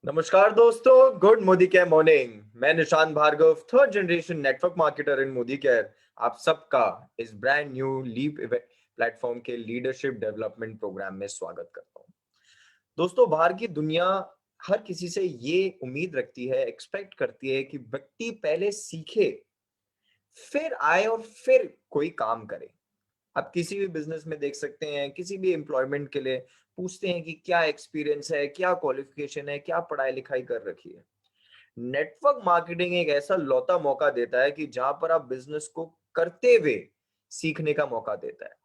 नमस्कार दोस्तों, good Modi care morning. मैं Nishant Bhargav, third generation network marketer in Modi care. आप सबका इस ब्रांड न्यू लीप प्लेटफॉर्म के लीडरशिप डेवलपमेंट प्रोग्राम में स्वागत करता हूं। दोस्तों, बाहर की दुनिया हर किसी से ये उम्मीद रखती है, एक्सपेक्ट करती है कि व्यक्ति पहले सीखे, फिर आए और फिर कोई काम करे। आप किसी भी बिजनेस में देख सकते हैं, किसी भी एम्प्लॉयमेंट के लिए पूछते हैं कि क्या एक्सपीरियंस है, क्या क्वालिफिकेशन है, क्या पढ़ाई लिखाई कर रखी है। नेटवर्क मार्केटिंग एक ऐसा लौता मौका देता है कि जहां पर आप बिजनेस को करते हुए सीखने का मौका देता है।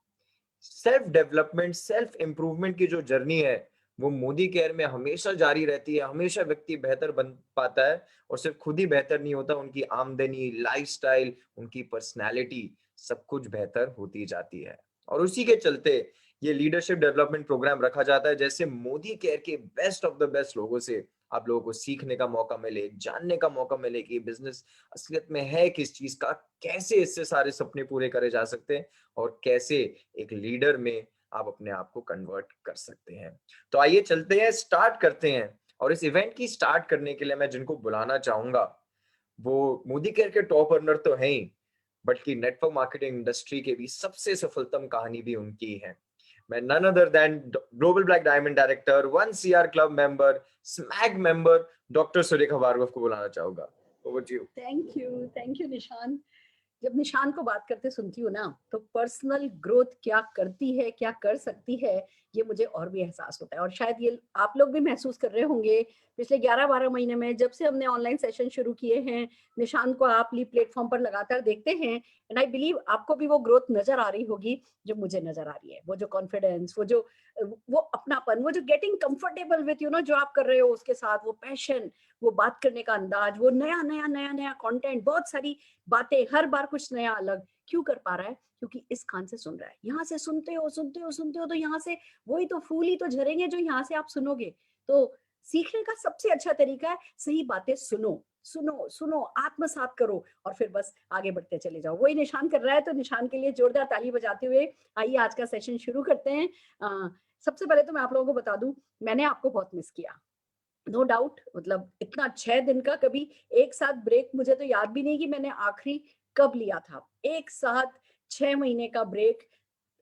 सेल्फ डेवलपमेंट, सेल्फ इंप्रूवमेंट की जो जर्नी है, वो मोदी केयर में हमेशा जारी रहती है। हमेशा व्यक्ति बेहतर बन पाता है, और सिर्फ खुद ही बेहतर नहीं होता, उनकी आमदनी, लाइफस्टाइल, उनकी पर्सनालिटी, सब कुछ बेहतर होती जाती है। और उसी के चलते ये लीडरशिप डेवलपमेंट प्रोग्राम रखा जाता है, जैसे मोदी केयर के बेस्ट ऑफ द बेस्ट लोगों से आप लोगों को सीखने का मौका मिले, जानने का मौका मिले कि बिजनेस असलियत में है किस चीज का, कैसे इससे सारे सपने पूरे करे जा सकते हैं, और कैसे एक लीडर में आप अपने आप को कन्वर्ट कर सकते हैं। तो आइए चलते हैं, स्टार्ट करते हैं। और इस इवेंट की स्टार्ट करने के लिए मैं जिनको बुलाना चाहूंगा, वो मोदी केयर के टॉप अर्नर तो हैं ही, बल्कि नेटवर्क मार्केटिंग इंडस्ट्री के भी सबसे सफलतम कहानी भी उनकी ही है। मैं none other than global black diamond director, one CR club member, SMAG member, doctor Surekha Bhargav को बुलाना चाहूंगा। Over to you. Thank you Nishan. जब निशान को बात करते सुनती हूँ ना, तो पर्सनल ग्रोथ क्या करती है, क्या कर सकती है, ये मुझे और भी एहसास होता है। और शायद ये आप लोग भी महसूस कर रहे होंगे पिछले 11-12 महीने में, जब से हमने ऑनलाइन सेशन शुरू किए हैं। निशान को आप ली प्लेटफॉर्म पर लगातार देखते हैं, एंड आई बिलीव आपको भी वो ग्रोथ नजर आ रही होगी जो मुझे नजर आ रही है। वो जो कॉन्फिडेंस, वो अपनापन, वो जो गेटिंग कंफर्टेबल विथ जो आप कर रहे हो उसके साथ, वो पैशन, वो बात करने का अंदाज, वो नया नया नया नया कंटेंट, बहुत सारी बातें, हर बार कुछ नया अलग। क्यों कर पा रहा है? क्योंकि इस कान से सुन रहा है। यहाँ से सुनते हो सुनते हो सुनते हो, तो यहाँ से वही तो फूल ही तो झरेंगे जो यहाँ से आप सुनोगे। तो सीखने का सबसे अच्छा तरीका है सही बातें सुनो, सुनो सुनो, आत्मसात करो, और फिर बस आगे बढ़ते चले जाओ। वही निशान कर रहा है, तो निशान के लिए जोरदार ताली बजाते हुए आइए आज का सेशन शुरू करते हैं। सबसे पहले तो मैं आप लोगों को बता दूं, मैंने आपको बहुत मिस किया, नो डाउट। मतलब इतना 6 दिन का कभी एक साथ ब्रेक, मुझे तो याद भी नहीं कि मैंने आखिरी कब लिया था। एक साथ 6 महीने का ब्रेक,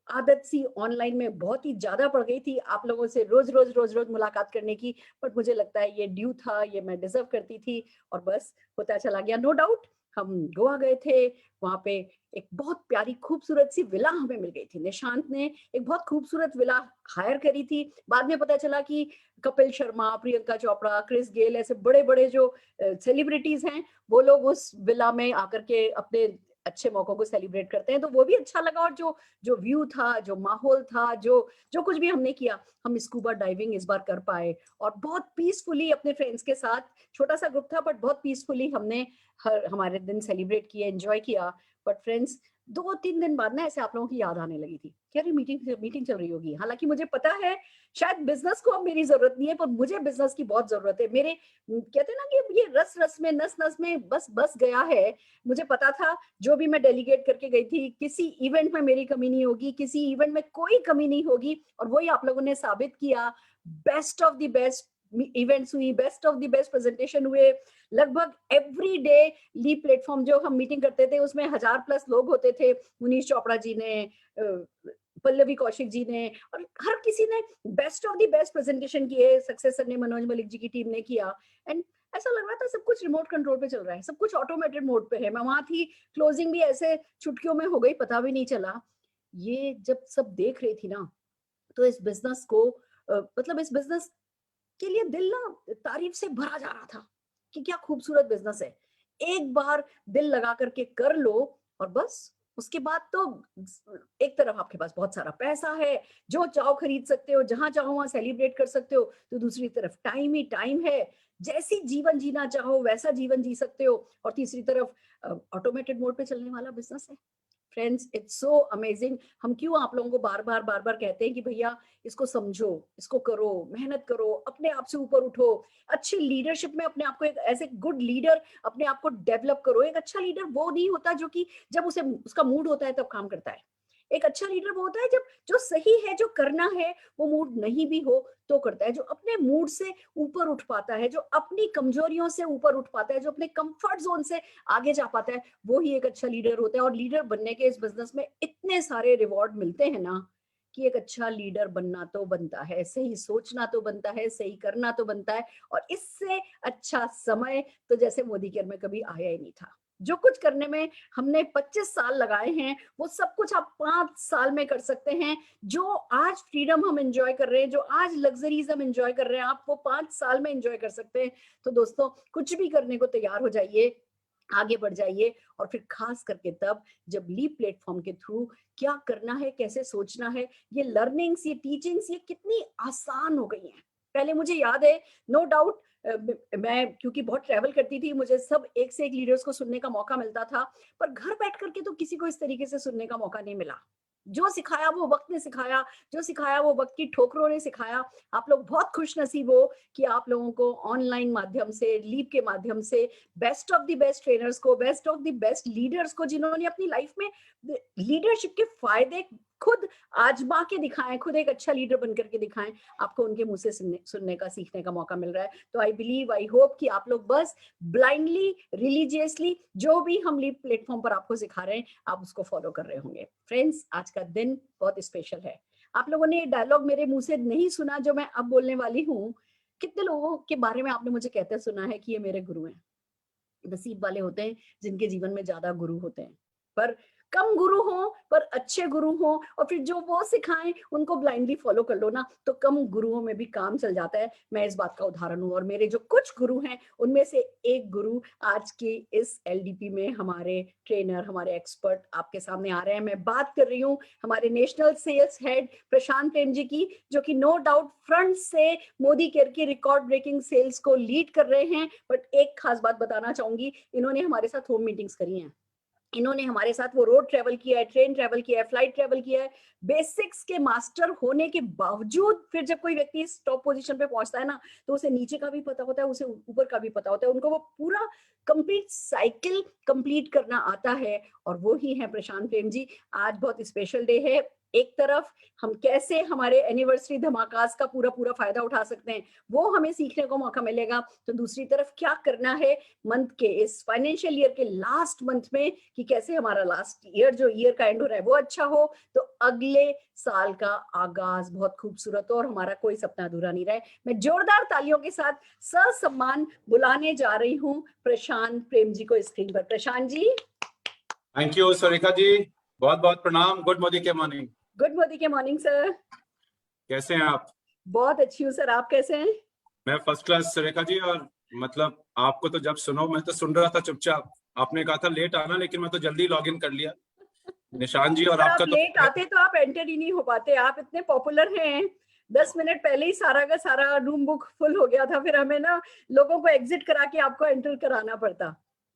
आदत सी ऑनलाइन में बहुत ही ज्यादा पड़ गई थी आप लोगों से रोज रोज रोज रोज मुलाकात करने की। बट मुझे लगता है ये ड्यू था, ये मैं डिजर्व करती थी, और बस होता चला गया। नो डाउट हम गोवा गए थे, वहां पे एक बहुत प्यारी खूबसूरत सी विला हमें मिल गई थी। निशांत ने एक बहुत खूबसूरत विला हायर करी थी। बाद में पता चला कि कपिल शर्मा, प्रियंका चोपड़ा, क्रिस गेल, ऐसे बड़े बड़े जो सेलिब्रिटीज हैं, वो लोग उस विला में आकर के अपने अच्छे मौकों को सेलिब्रेट करते हैं। तो वो भी अच्छा लगा। और जो जो व्यू था, जो माहौल था, जो जो कुछ भी हमने किया, हम स्कूबा डाइविंग इस बार कर पाए, और बहुत पीसफुली अपने फ्रेंड्स के साथ, छोटा सा ग्रुप था बट बहुत पीसफुली हमने हमारे दिन सेलिब्रेट किए, एंजॉय किया। बट फ्रेंड्स, 2-3 दिन बाद ना ऐसे आप लोगों की याद आने लगी थी कि अरे मीटिंग मीटिंग चल रही होगी। हालांकि मुझे पता है शायद बिजनेस को अब मेरी जरूरत नहीं है, पर मुझे बिजनेस की बहुत जरूरत है। मेरे कहते हैं ना कि ये रस रस में, नस नस में बस बस गया है। मुझे पता था जो भी मैं डेलीगेट करके गई थी, किसी इवेंट में मेरी कमी नहीं होगी, किसी इवेंट में कोई कमी नहीं होगी, और वही आप लोगों ने साबित किया। Best of the best events हुई, best of the best presentation हुए। लगभग एवरी डे ली प्लेटफॉर्म जो हम मीटिंग करते थे, उसमें 1000+ लोग होते थे। मुनीश चोपड़ा जी ने, पल्लवी कौशिक जी ने, और हर किसी ने best of the best presentation किए। सक्सेसर ने, मनोज मलिक जी की टीम ने किया। एंड ऐसा लग रहा था सब कुछ रिमोट कंट्रोल पे चल रहा है, सब कुछ ऑटोमेटेड मोड पे है। मैं वहां थी, क्लोजिंग भी ऐसे चुटकियों में हो गई, पता भी नहीं चला। ये जब सब देख रही थी ना, तो इस बिजनेस को मतलब इस बिजनेस के लिए दिल ना तारीफ से भरा जा रहा था कि क्या खूबसूरत बिजनेस है। एक बार दिल लगा करके कर लो, और बस उसके बाद तो एक तरफ आपके पास बहुत सारा पैसा है, जो चाहो खरीद सकते हो, जहां चाहो वहां सेलिब्रेट कर सकते हो, तो दूसरी तरफ टाइम ही टाइम है। जैसी जीवन जीना चाहो वैसा जीवन जी सकते हो, और तीसरी तरफ ऑटोमेटेड मोड पे चलने वाला बिजनेस है। Friends, it's so amazing. हम क्यों आप लोगों को बार बार कहते हैं कि भैया इसको समझो, इसको करो, मेहनत करो, अपने आप से ऊपर उठो, अच्छी लीडरशिप में अपने आप को एक ऐसे गुड लीडर अपने आप को डेवलप करो। एक अच्छा लीडर वो नहीं होता जो कि जब उसे उसका मूड होता है तब काम करता है। एक अच्छा लीडर वो होता है जब जो सही है, जो करना है, वो मूड नहीं भी हो तो करता है, जो अपने मूड से ऊपर उठ पाता है, जो अपनी कमजोरियों से ऊपर उठ पाता है, जो अपने कंफर्ट जोन से आगे जा पाता है, वो ही एक अच्छा लीडर होता है। और लीडर बनने के इस बिजनेस में इतने सारे रिवॉर्ड मिलते हैं ना कि एक अच्छा लीडर बनना तो बनता है, सही सोचना तो बनता है, सही करना तो बनता है। और इससे अच्छा समय तो जैसे मोदी केयर में कभी आया ही नहीं था। जो कुछ करने में हमने 25 साल लगाए हैं, वो सब कुछ आप 5 साल में कर सकते हैं। जो आज फ्रीडम हम एंजॉय कर रहे हैं, जो आज लग्जरीज हम एंजॉय कर रहे हैं, आप वो 5 साल में एंजॉय कर सकते हैं। तो दोस्तों, कुछ भी करने को तैयार हो जाइए, आगे बढ़ जाइए। और फिर खास करके तब जब लीप प्लेटफॉर्म के थ्रू क्या करना है, कैसे सोचना है, ये लर्निंग्स, ये टीचिंग्स, ये कितनी आसान हो गई हैं। पहले मुझे याद है, नो डाउट, मैं क्योंकि बहुत ट्रैवल करती थी, मुझे सब एक से एक लीडर्स को सुनने का मौका मिलता था, पर घर बैठ करके तो किसी को इस तरीके से सुनने का मौका नहीं मिला। जो सिखाया वो वक्त ने सिखाया, जो सिखाया वो वक्त की ठोकरों ने सिखाया। आप लोग बहुत खुश नसीब हो कि आप लोगों को ऑनलाइन माध्यम से, लीप के माध्यम से best of the best trainers को, best of the best leaders को, जिन्होंने अपनी लाइफ में लीडरशिप के फायदे खुद आजमा के दिखाएं, खुद एक अच्छा लीडर बनकर के दिखाएं, आपको उनके मुंह से सुनने का, सीखने का मौका मिल रहा है। तो आई बिलीव, आई होप कि आप लोग बस ब्लाइंडली, रिलीजियसली जो भी हम लीप प्लेटफॉर्म पर आपको सिखा रहे हैं, आप उसको फॉलो कर रहे होंगे। फ्रेंड्स, आज का दिन बहुत स्पेशल है। आप लोगों ने डायलॉग मेरे मुंह से नहीं सुना जो मैं अब बोलने वाली हूँ। कितने लोगों के बारे में आपने मुझे कहते सुना है कि ये मेरे गुरु हैं। नसीब वाले होते हैं जिनके जीवन में ज्यादा गुरु होते हैं, पर कम गुरु हो पर अच्छे गुरु हो, और फिर जो वो सिखाएं उनको ब्लाइंडली फॉलो कर लो ना, तो कम गुरुओं में भी काम चल जाता है। मैं इस बात का उदाहरण हूं। और मेरे जो कुछ गुरु हैं उनमें से एक गुरु आज के इस एलडीपी में हमारे ट्रेनर, हमारे एक्सपर्ट आपके सामने आ रहे हैं। मैं बात कर रही हूँ हमारे नेशनल सेल्स हेड प्रशांत प्रेम जी की, जो कि नो डाउट फ्रंट से मोदी केयर की रिकॉर्ड ब्रेकिंग सेल्स को लीड कर रहे हैं। बट एक खास बात बताना चाहूंगी, इन्होंने हमारे साथ होम मीटिंग्स करी हैं, इन्होंने हमारे साथ वो रोड ट्रेवल किया है, ट्रेन ट्रेवल किया है, फ्लाइट ट्रेवल किया है। बेसिक्स के मास्टर होने के बावजूद फिर जब कोई व्यक्ति इस टॉप पोजीशन पे पहुंचता है ना, तो उसे नीचे का भी पता होता है, उसे ऊपर का भी पता होता है, उनको वो पूरा कंप्लीट साइकिल कंप्लीट करना आता है। और वो ही है प्रशांत प्रेम जी। आज बहुत स्पेशल डे है। एक तरफ हम कैसे हमारे एनिवर्सरी धमाकास का पूरा पूरा फायदा उठा सकते हैं, वो हमें सीखने को मौका मिलेगा। तो दूसरी तरफ क्या करना है मंथ के, इस फाइनेंशियल ईयर के लास्ट मंथ में, कि कैसे हमारा लास्ट ईयर, जो ईयर का एंड हो रहा है, वो अच्छा हो, तो अगले साल का आगाज बहुत खूबसूरत हो और हमारा कोई सपना अधूरा नहीं रहे। मैं जोरदार तालियों के साथ ससम्मान बुलाने जा रही हूँ प्रशांत प्रेम जी को स्क्रीन पर। प्रशांत जी। थैंक यू सुरेखा जी, बहुत बहुत प्रणाम। गुड मोदी के मॉर्निंग। गुड मोदी के मॉर्निंग सर। कैसे हैं आप? बहुत अच्छी हूँ सर, आप कैसे हैं? मैं फर्स्ट क्लास सुरेखा जी। और मतलब आपको तो जब सुनो, मैं तो सुन रहा था चुपचाप। आपने कहा था लेट आना, लेकिन मैं तो जल्दी लॉग इन कर लिया। निशान जी और आप आपका लेट आते तो आप एंटर ही नहीं हो पाते, आप इतने पॉपुलर हैं। 10 मिनट पहले ही सारा का सारा रूम बुक फुल हो गया था, फिर हमें ना लोगों को एग्जिट करा के आपको एंटर कराना पड़ता।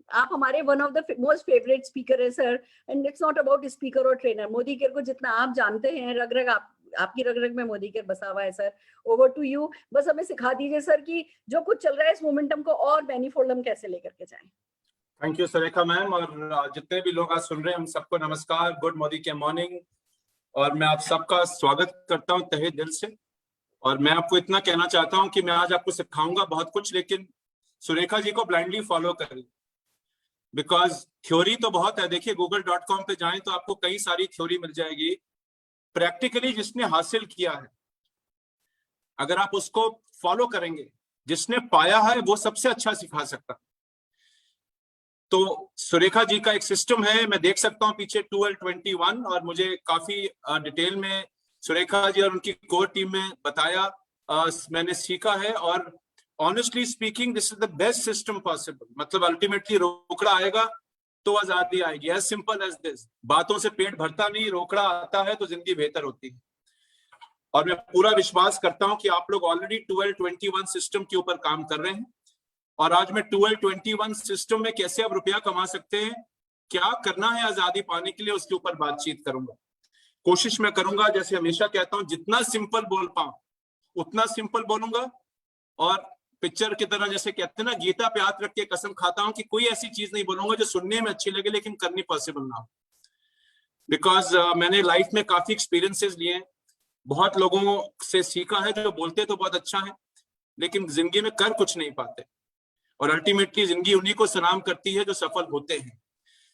आप हमारे one of the most favourite speaker है sir. And it's not about speaker और ट्रेनर, मोदी केयर को जितना आप जानते हैं, रग रग आपकी रग रग में मोदी केयर बसा हुआ है सर। Over to you. बस हमें सिखा दीजिए सर कि जो कुछ चल रहा है इस मोमेंटम को और मैनीफोल्ड हम कैसे लेकर के जाएं। Thank you Surekha ma'am. और जितने भी लोग आज सुन रहे हैं, हम सबको नमस्कार, गुड मोदी के मॉर्निंग। और मैं आप सबका स्वागत करता हूं तहे दिल से। और मैं आपको इतना कहना चाहता हूं कि मैं आज आपको सिखाऊंगा बहुत कुछ, लेकिन सुरेखा जी को ब्लाइंडली फॉलो करें। बिकॉज थ्योरी तो बहुत है। देखिए google.com पे जाएं तो आपको कई सारी थ्योरी मिल जाएगी। प्रैक्टिकली जिसने हासिल किया है, अगर आप उसको फॉलो करेंगे, जिसने पाया है वो सबसे अच्छा सिखा सकता है। तो सुरेखा जी का एक सिस्टम है, मैं देख सकता हूं पीछे 1221, और मुझे काफी डिटेल में सुरेखा जी और उनकी कोर टीम में बताया, मैंने सीखा है। और honestly speaking, this is the best system possible. मतलब अल्टीमेटली रोकड़ा आएगा तो आजादी आएगी, एज सिंपल एज दिस। बातों से पेट भरता नहीं, रोकड़ा आता है तो जिंदगी बेहतर होती है। और मैं पूरा विश्वास करता हूं कि आप लोग ऑलरेडी 1221 सिस्टम के ऊपर काम कर रहे हैं। और आज मैं 1221 सिस्टम में कैसे आप रुपया कमा सकते हैं, क्या करना है आजादी पाने के लिए, उसके ऊपर बातचीत करूंगा। कोशिश मैं करूंगा, जैसे हमेशा कहता हूं, जितना सिंपल बोल पाऊं उतना सिंपल बोलूंगा। और पिक्चर की तरह जैसे कहते हैं ना, गीता पे हाथ रख के कसम खाता हूं कि कोई ऐसी चीज नहीं बोलूंगा जो सुनने में अच्छी लगे लेकिन करनी पॉसिबल ना हो। बिकॉज मैंने लाइफ में काफी एक्सपीरियंसेस लिए हैं, बहुत लोगों से सीखा है जो बोलते तो बहुत अच्छा है लेकिन जिंदगी में कर कुछ नहीं पाते, और अल्टीमेटली जिंदगी उन्हीं को सलाम करती है जो सफल होते हैं।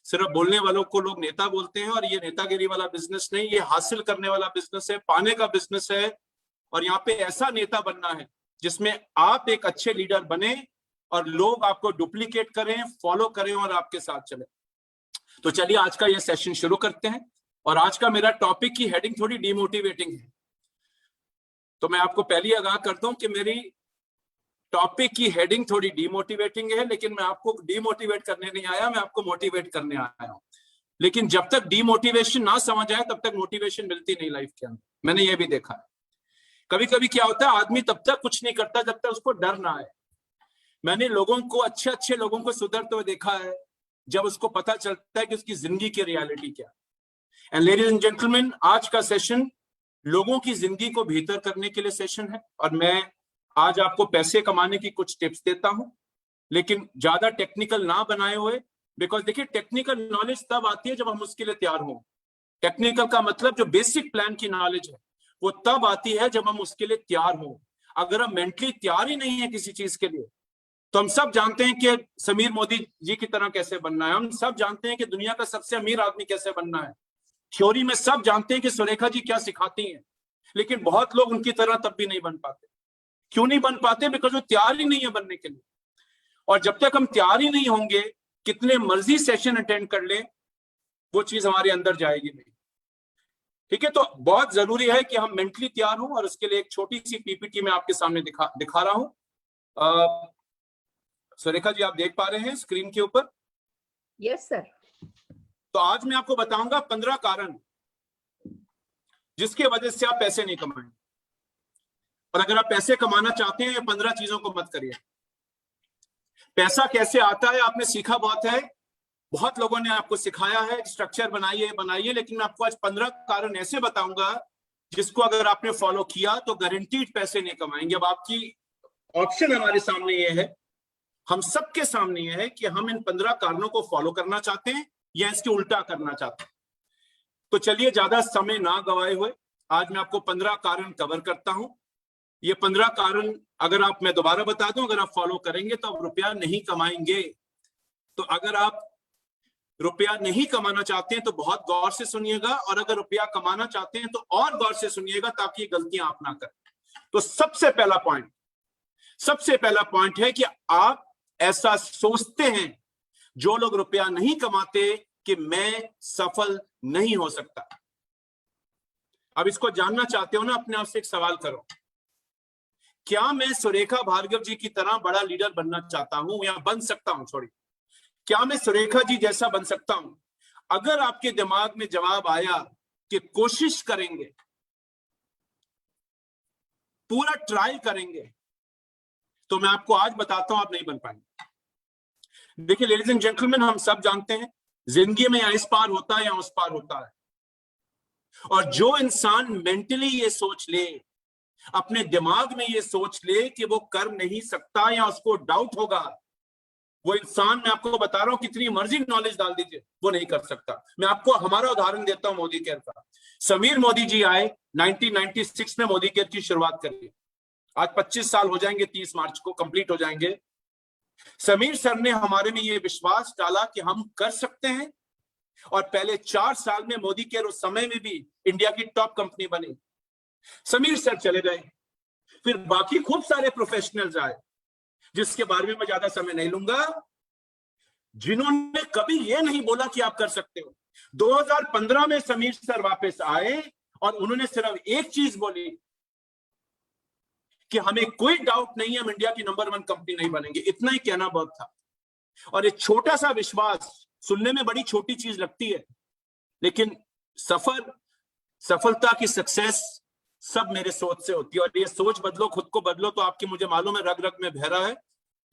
सिर्फ बोलने वालों को लोग नेता बोलते हैं, और ये नेतागिरी वाला बिजनेस नहीं, ये हासिल करने वाला बिजनेस है, पाने का बिजनेस है। और यहाँ पे ऐसा नेता बनना है जिसमें आप एक अच्छे लीडर बने और लोग आपको डुप्लीकेट करें, फॉलो करें और आपके साथ चले। तो चलिए आज का ये सेशन शुरू करते हैं, और आज का मेरा टॉपिक की हेडिंग थोड़ी डिमोटिवेटिंग है। तो मैं आपको पहले ही आगाह करता हूं कि मेरी टॉपिक की हेडिंग थोड़ी डिमोटिवेटिंग है, लेकिन मैं आपको डिमोटिवेट करने नहीं आया, मैं आपको मोटिवेट करने आया हूं। लेकिन जब तक डिमोटिवेशन ना समझ आए तब तक मोटिवेशन मिलती नहीं लाइफ के अंदर। मैंने ये भी देखा है, कभी कभी क्या होता है, आदमी तब तक कुछ नहीं करता जब तक उसको डर ना आए। मैंने लोगों को, अच्छे अच्छे लोगों को सुधरते हुए देखा है जब उसको पता चलता है कि उसकी जिंदगी की रियलिटी क्या है। एंड लेडीज एंड जेंटलमैन, आज का सेशन लोगों की जिंदगी को बेहतर करने के लिए सेशन है, और मैं आज आपको पैसे कमाने की कुछ टिप्स देता हूं, लेकिन ज्यादा टेक्निकल ना बनाए हुए। बिकॉज देखिए, टेक्निकल नॉलेज तब आती है जब हम उसके लिए तैयार हों। टेक्निकल का मतलब जो बेसिक प्लान की नॉलेज है वो तब आती है जब हम उसके लिए तैयार हों। अगर हम मेंटली तैयार ही नहीं है किसी चीज के लिए, तो हम सब जानते हैं कि समीर मोदी जी की तरह कैसे बनना है, हम सब जानते हैं कि दुनिया का सबसे अमीर आदमी कैसे बनना है, थ्योरी में सब जानते हैं कि सुरेखा जी क्या सिखाती हैं, लेकिन बहुत लोग उनकी तरह तब भी नहीं बन पाते। क्यों नहीं बन पाते? बिकॉज वो तैयार ही नहीं है बनने के लिए। और जब तक हम तैयार ही नहीं होंगे, कितने मर्जी सेशन अटेंड कर ले, वो चीज हमारे अंदर जाएगी नहीं। ठीक है, तो बहुत जरूरी है कि हम मेंटली तैयार हों, और उसके लिए एक छोटी सी पीपीटी मैं आपके सामने दिखा रहा हूं। सुरेखा जी, आप देख पा रहे हैं स्क्रीन के ऊपर? Yes sir. तो आज मैं आपको बताऊंगा 15 कारण जिसके वजह से आप पैसे नहीं कमाएंगे। और अगर आप पैसे कमाना चाहते हैं, 15 चीजों को मत करिए। पैसा कैसे आता है आपने सीखा बहुत है, बहुत लोगों ने आपको सिखाया है, स्ट्रक्चर बनाइए, लेकिन मैं आपको आज 15 कारण ऐसे बताऊंगा जिसको अगर आपने फॉलो किया तो गारंटीड पैसे नहीं कमाएंगे। अब आपकी ऑप्शन हमारे सामने ये है, हम सबके सामने ये है कि हम इन 15 कारणों को फॉलो करना चाहते हैं या इसके उल्टा करना चाहते हैं। तो चलिए ज्यादा समय ना गवाए हुए आज मैं आपको 15 कारण कवर करता हूं। ये 15 कारण अगर मैं दोबारा बता दूं, अगर आप फॉलो करेंगे तो आप रुपया नहीं कमाएंगे। तो अगर आप रुपया नहीं कमाना चाहते हैं तो बहुत गौर से सुनिएगा, और अगर रुपया कमाना चाहते हैं तो और गौर से सुनिएगा ताकि गलतियां आप ना करें। तो सबसे पहला पॉइंट है कि आप ऐसा सोचते हैं, जो लोग रुपया नहीं कमाते, कि मैं सफल नहीं हो सकता। अब इसको जानना चाहते हो ना, अपने आप से एक सवाल करो, क्या मैं सुरेखा भार्गव जी की तरह बड़ा लीडर बनना चाहता हूं या बन सकता हूं? सॉरी, क्या मैं सुरेखा जी जैसा बन सकता हूं? अगर आपके दिमाग में जवाब आया कि कोशिश करेंगे, पूरा ट्राई करेंगे, तो मैं आपको आज बताता हूं आप नहीं बन पाएंगे। देखिए लेडीज एंड जेंटलमैन, हम सब जानते हैं जिंदगी में या इस पार होता है या उस पार होता है। और जो इंसान मेंटली ये सोच ले, अपने दिमाग में ये सोच ले कि वो कर नहीं सकता या उसको डाउट होगा, वो इंसान, मैं आपको बता रहा हूं, कितनी मर्जी नॉलेज डाल दीजिए, वो नहीं कर सकता। मैं आपको हमारा उदाहरण देता हूं मोदी केयर का। समीर मोदी जी आए 1996 में, मोदी केयर की शुरुआत करी। आज 25 साल हो जाएंगे, 30 मार्च को कंप्लीट हो जाएंगे। समीर सर ने हमारे में ये विश्वास डाला कि हम कर सकते हैं, और पहले 4 साल में मोदी केयर उस समय में भी इंडिया की टॉप कंपनी बनी। समीर सर चले गए, फिर बाकी खूब सारे प्रोफेशनल्स आए, जिसके बारे में मैं ज्यादा समय नहीं लूंगा, जिन्होंने कभी ये नहीं बोला कि आप कर सकते हो। 2015 में समीर सर वापस आए और उन्होंने सिर्फ एक चीज बोली कि हमें कोई डाउट नहीं है, हम इंडिया की नंबर 1 कंपनी नहीं बनेंगे। इतना ही कहना बहुत था। और एक छोटा सा विश्वास सुनने में बड़ी छोटी चीज लगती है, लेकिन सफलता की सक्सेस सब मेरे सोच से होती है। और ये सोच बदलो, खुद को बदलो, तो आपकी, मुझे मालूम है, रग रग में बह रहा है।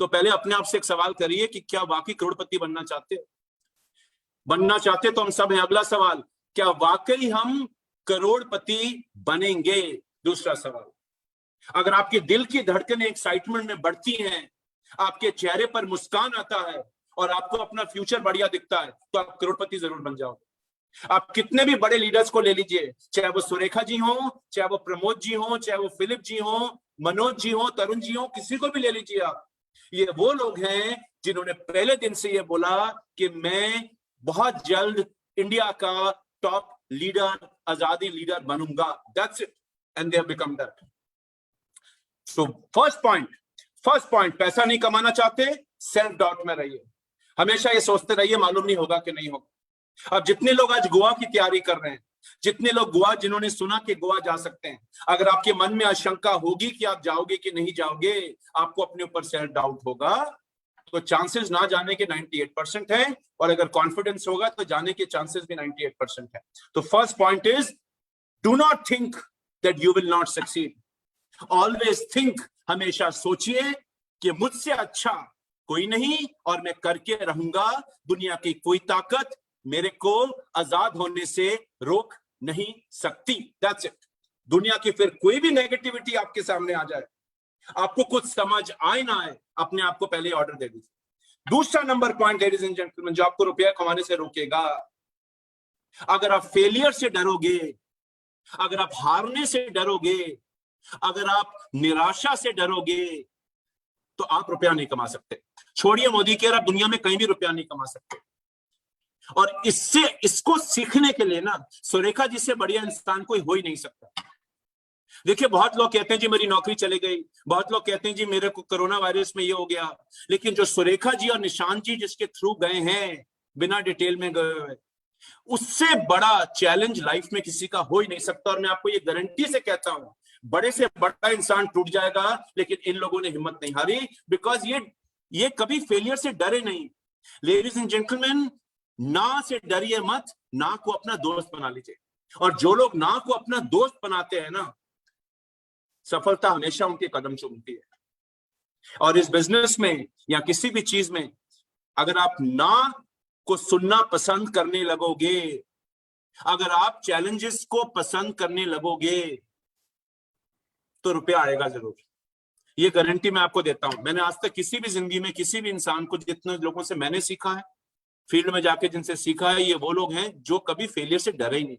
तो पहले अपने आप से एक सवाल करिए कि क्या वाकई करोड़पति बनना चाहते हो? बनना चाहते तो हम सब हैं। अगला सवाल, क्या वाकई हम करोड़पति बनेंगे? दूसरा सवाल, अगर आपके दिल की धड़कनें एक्साइटमेंट में बढ़ती हैं, आपके चेहरे पर मुस्कान आता है और आपको अपना फ्यूचर बढ़िया दिखता है, तो आप करोड़पति जरूर बन जाओगे। आप कितने भी बड़े लीडर्स को ले लीजिए, चाहे वो सुरेखा जी हो, चाहे वो प्रमोद जी हो, चाहे वो फिलिप जी हो, मनोज जी हो, तरुण जी हो, किसी को भी ले लीजिए आप, ये वो लोग हैं जिन्होंने पहले दिन से ये बोला कि मैं बहुत जल्द इंडिया का टॉप लीडर, आजादी लीडर बनूंगा। That's it, and they have become that. So first point, पैसा नहीं कमाना चाहते, सेल्फ डाउट में रहिए, हमेशा ये सोचते रहिए मालूम नहीं होगा कि नहीं होगा। अब जितने लोग आज गोवा की तैयारी कर रहे हैं, जितने लोग गोवा, जिन्होंने सुना कि गोवा जा सकते हैं, अगर आपके मन में आशंका होगी कि आप जाओगे कि नहीं जाओगे, आपको अपने ऊपर सेल्फ डाउट होगा, तो चांसेस ना जाने के 98% है, और अगर कॉन्फिडेंस होगा तो जाने के चांसेस भी 98% है। तो first point is, do not think that you will not succeed, always think, हमेशा सोचिए कि मुझसे अच्छा कोई नहीं और मैं करके रहूंगा, दुनिया की कोई ताकत मेरे को आजाद होने से रोक नहीं सकती। That's it. दुनिया की फिर कोई भी नेगेटिविटी आपके सामने आ जाए, आपको कुछ समझ आए ना आए, अपने आप को पहले ऑर्डर दे दीजिए। दूसरा number point ladies and gentleman, जो आपको रुपया कमाने से रोकेगा, अगर आप फेलियर से डरोगे, अगर आप हारने से डरोगे, अगर आप निराशा से डरोगे, तो आप रुपया नहीं कमा सकते। छोड़िए मोदी केयर, आप दुनिया में कहीं भी रुपया नहीं कमा सकते। और इसको सीखने के लिए ना, सुरेखा जी से बढ़िया इंसान कोई हो ही नहीं सकता। देखिए, बहुत लोग कहते हैं जी मेरी नौकरी चली गई, बहुत लोग कहते हैं जी मेरे को कोरोना वायरस में ये हो गया, लेकिन जो सुरेखा जी और निशांत जी जिसके थ्रू गए हैं, बिना डिटेल में गए हुए, उससे बड़ा चैलेंज लाइफ में किसी का हो ही नहीं सकता। और मैं आपको ये गारंटी से कहता हूं, बड़े से बड़ा इंसान टूट जाएगा, लेकिन इन लोगों ने हिम्मत नहीं हारी, बिकॉज ये कभी फेलियर से डरे नहीं। लेडीज एंड जेंटलमैन, ना से डरिए मत, ना को अपना दोस्त बना लीजिए। और जो लोग ना को अपना दोस्त बनाते हैं ना, सफलता हमेशा उनके कदम चूमती है। और इस बिजनेस में या किसी भी चीज में, अगर आप ना को सुनना पसंद करने लगोगे, अगर आप चैलेंजेस को पसंद करने लगोगे, तो रुपया आएगा जरूर। ये गारंटी मैं आपको देता हूं। मैंने आज तक किसी भी जिंदगी में किसी भी इंसान को, जितने लोगों से मैंने सीखा है, फील्ड में जाके जिनसे सीखा है, ये वो लोग हैं जो कभी फेलियर से डरे ही नहीं।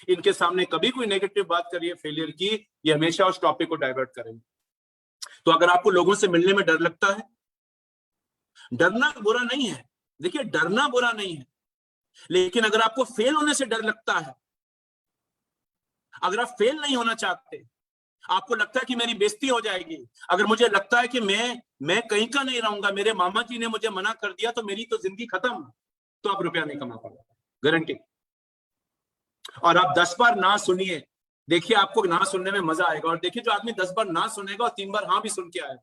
इनके सामने कभी कोई नेगेटिव बात करिए फेलियर की, ये हमेशा उस टॉपिक को डाइवर्ट करेंगे। तो अगर आपको लोगों से मिलने में डर लगता है, डरना बुरा नहीं है, देखिए डरना बुरा नहीं है, लेकिन अगर आपको फेल होने से डर लगता है, अगर आप फेल नहीं होना चाहते, आपको लगता है कि मेरी बेइज्जती हो जाएगी, अगर मुझे लगता है कि मैं कहीं का नहीं रहूंगा, मेरे मामा जी ने मुझे मना कर दिया तो मेरी तो जिंदगी खत्म, तो आप रुपया नहीं कमा पाओगे, गारंटी। और आप 10 बार ना सुनिए, देखिए आपको ना सुनने में मजा आएगा। और देखिए, जो आदमी 10 बार ना सुनेगा और 3 बार हाँ भी सुन के आएगा।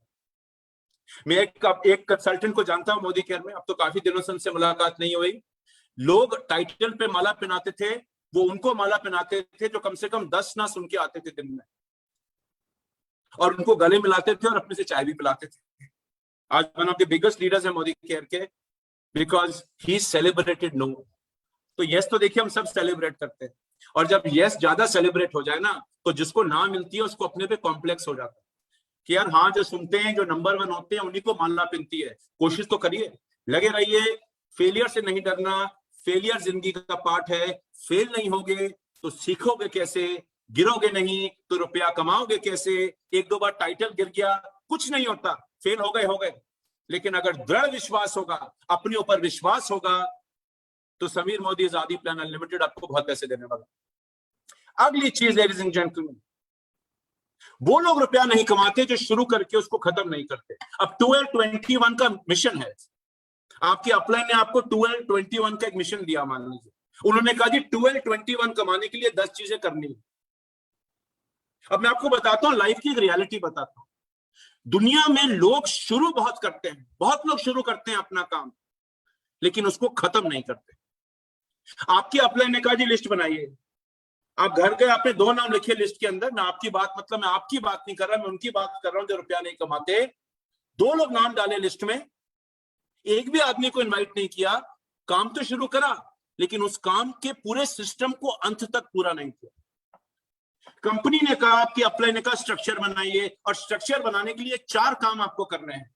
मैं एक कंसल्टेंट को जानता हूं मोदी केयर में, अब तो काफी दिनों से उनसे मुलाकात नहीं हुई। लोग टाइटल पे माला पहनाते थे, वो उनको माला पहनाते थे जो कम से कम 10 ना सुन के आते थे दिन में, और उनको गले मिलाते थे और अपने से चाय भी पिलाते थे। आज one of the biggest leaders है मोदी केयर के, बिकॉज ही सेलिब्रेटेड नो। तो यस तो देखिए हम सब सेलिब्रेट करते हैं, और जब यस ज्यादा सेलिब्रेट हो जाए ना, तो जिसको ना मिलती है उसको अपने पे कॉम्प्लेक्स हो जाता है कि यार हाँ, जो सुनते हैं, जो नंबर 1 होते हैं, उन्हीं को मानना पिनती है। कोशिश तो करिए, लगे रहिए, फेलियर से नहीं डरना, फेलियर जिंदगी का पार्ट है। फेल नहीं होगे तो सीखोगे कैसे, गिरोगे नहीं तो रुपया कमाओगे कैसे। 1-2 बार टाइटल गिर गया, कुछ नहीं होता, फेल हो गए, लेकिन अगर दृढ़ विश्वास होगा, अपने ऊपर विश्वास होगा, तो समीर मोदी आजादी प्लान अनलिमिटेड आपको बहुत पैसे देने वाला। अगली चीज लेडीज एंड जेंटलमैन, वो लोग रुपया नहीं कमाते जो शुरू करके उसको खत्म नहीं करते। अब 12-21 का मिशन है, आपकी अपलाइन ने आपको 12-21 का एक मिशन दिया, मान लीजिए उन्होंने कहा जी 12-21 कमाने के लिए 10 चीजें करनी है। अब मैं आपको बताता हूं, लाइफ की एक रियलिटी बताता हूं। दुनिया में लोग शुरू बहुत करते हैं, बहुत लोग शुरू करते हैं अपना काम, लेकिन उसको खत्म नहीं करते। आपकी अपलाइन ने कहा जी लिस्ट बनाइए, आप घर गए, आपने 2 नाम लिखे लिस्ट के अंदर। मैं आपकी बात, मतलब मैं आपकी बात नहीं कर रहा, मैं उनकी बात कर रहा हूं जो रुपया नहीं कमाते। 2 लोग नाम डाले लिस्ट में, एक भी आदमी को इनवाइट नहीं किया, काम तो शुरू करा, लेकिन उस काम के पूरे सिस्टम को अंत तक पूरा नहीं किया। कंपनी ने कहा, आपकी अपलाइन ने कहा स्ट्रक्चर बनाइए, और स्ट्रक्चर बनाने के लिए 4 काम आपको करने हैं।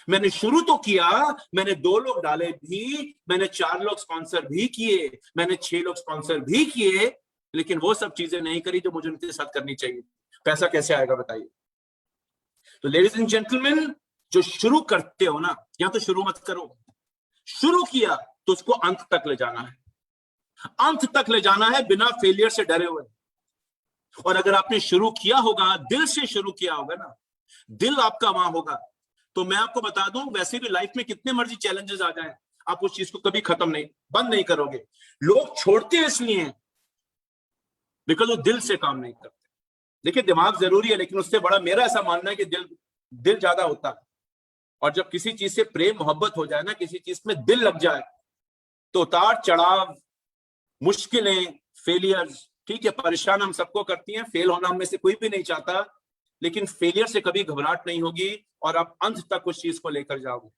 मैंने शुरू तो किया, मैंने 2 लोग डाले भी, मैंने 4 लोग स्पॉन्सर भी किए, मैंने 6 लोग स्पॉन्सर भी किए, लेकिन वो सब चीजें नहीं करी जो मुझे उनके साथ करनी चाहिए। पैसा कैसे आएगा बताइए? तो लेडीज एंड जेंटलमैन, जो शुरू करते हो ना, या तो शुरू मत करो, शुरू किया तो उसको अंत तक ले जाना है, अंत तक ले जाना है बिना फेलियर से डरे हुए। और अगर आपने शुरू किया होगा, दिल से शुरू किया होगा ना, दिल आपका वहां होगा, तो मैं आपको बता दूं, वैसे भी लाइफ में कितने मर्जी चैलेंजेस आ जाएं, आप उस चीज को कभी खत्म नहीं, बंद नहीं करोगे। लोग छोड़ते हैं इसलिए बिकॉज वो दिल से काम नहीं करते। देखिए, दिमाग जरूरी है, लेकिन उससे बड़ा मेरा ऐसा मानना है कि दिल ज्यादा होता है। और जब किसी चीज से प्रेम मोहब्बत हो जाए ना, किसी चीज में दिल लग जाए, तो उतार चढ़ाव, मुश्किलें, फेलियर्स, ठीक है, परेशान हम सबको करती हैं, फेल होना हम में से कोई भी नहीं चाहता, लेकिन फेलियर से कभी घबराहट नहीं होगी और आप अंत तक उस चीज को लेकर जाओगे।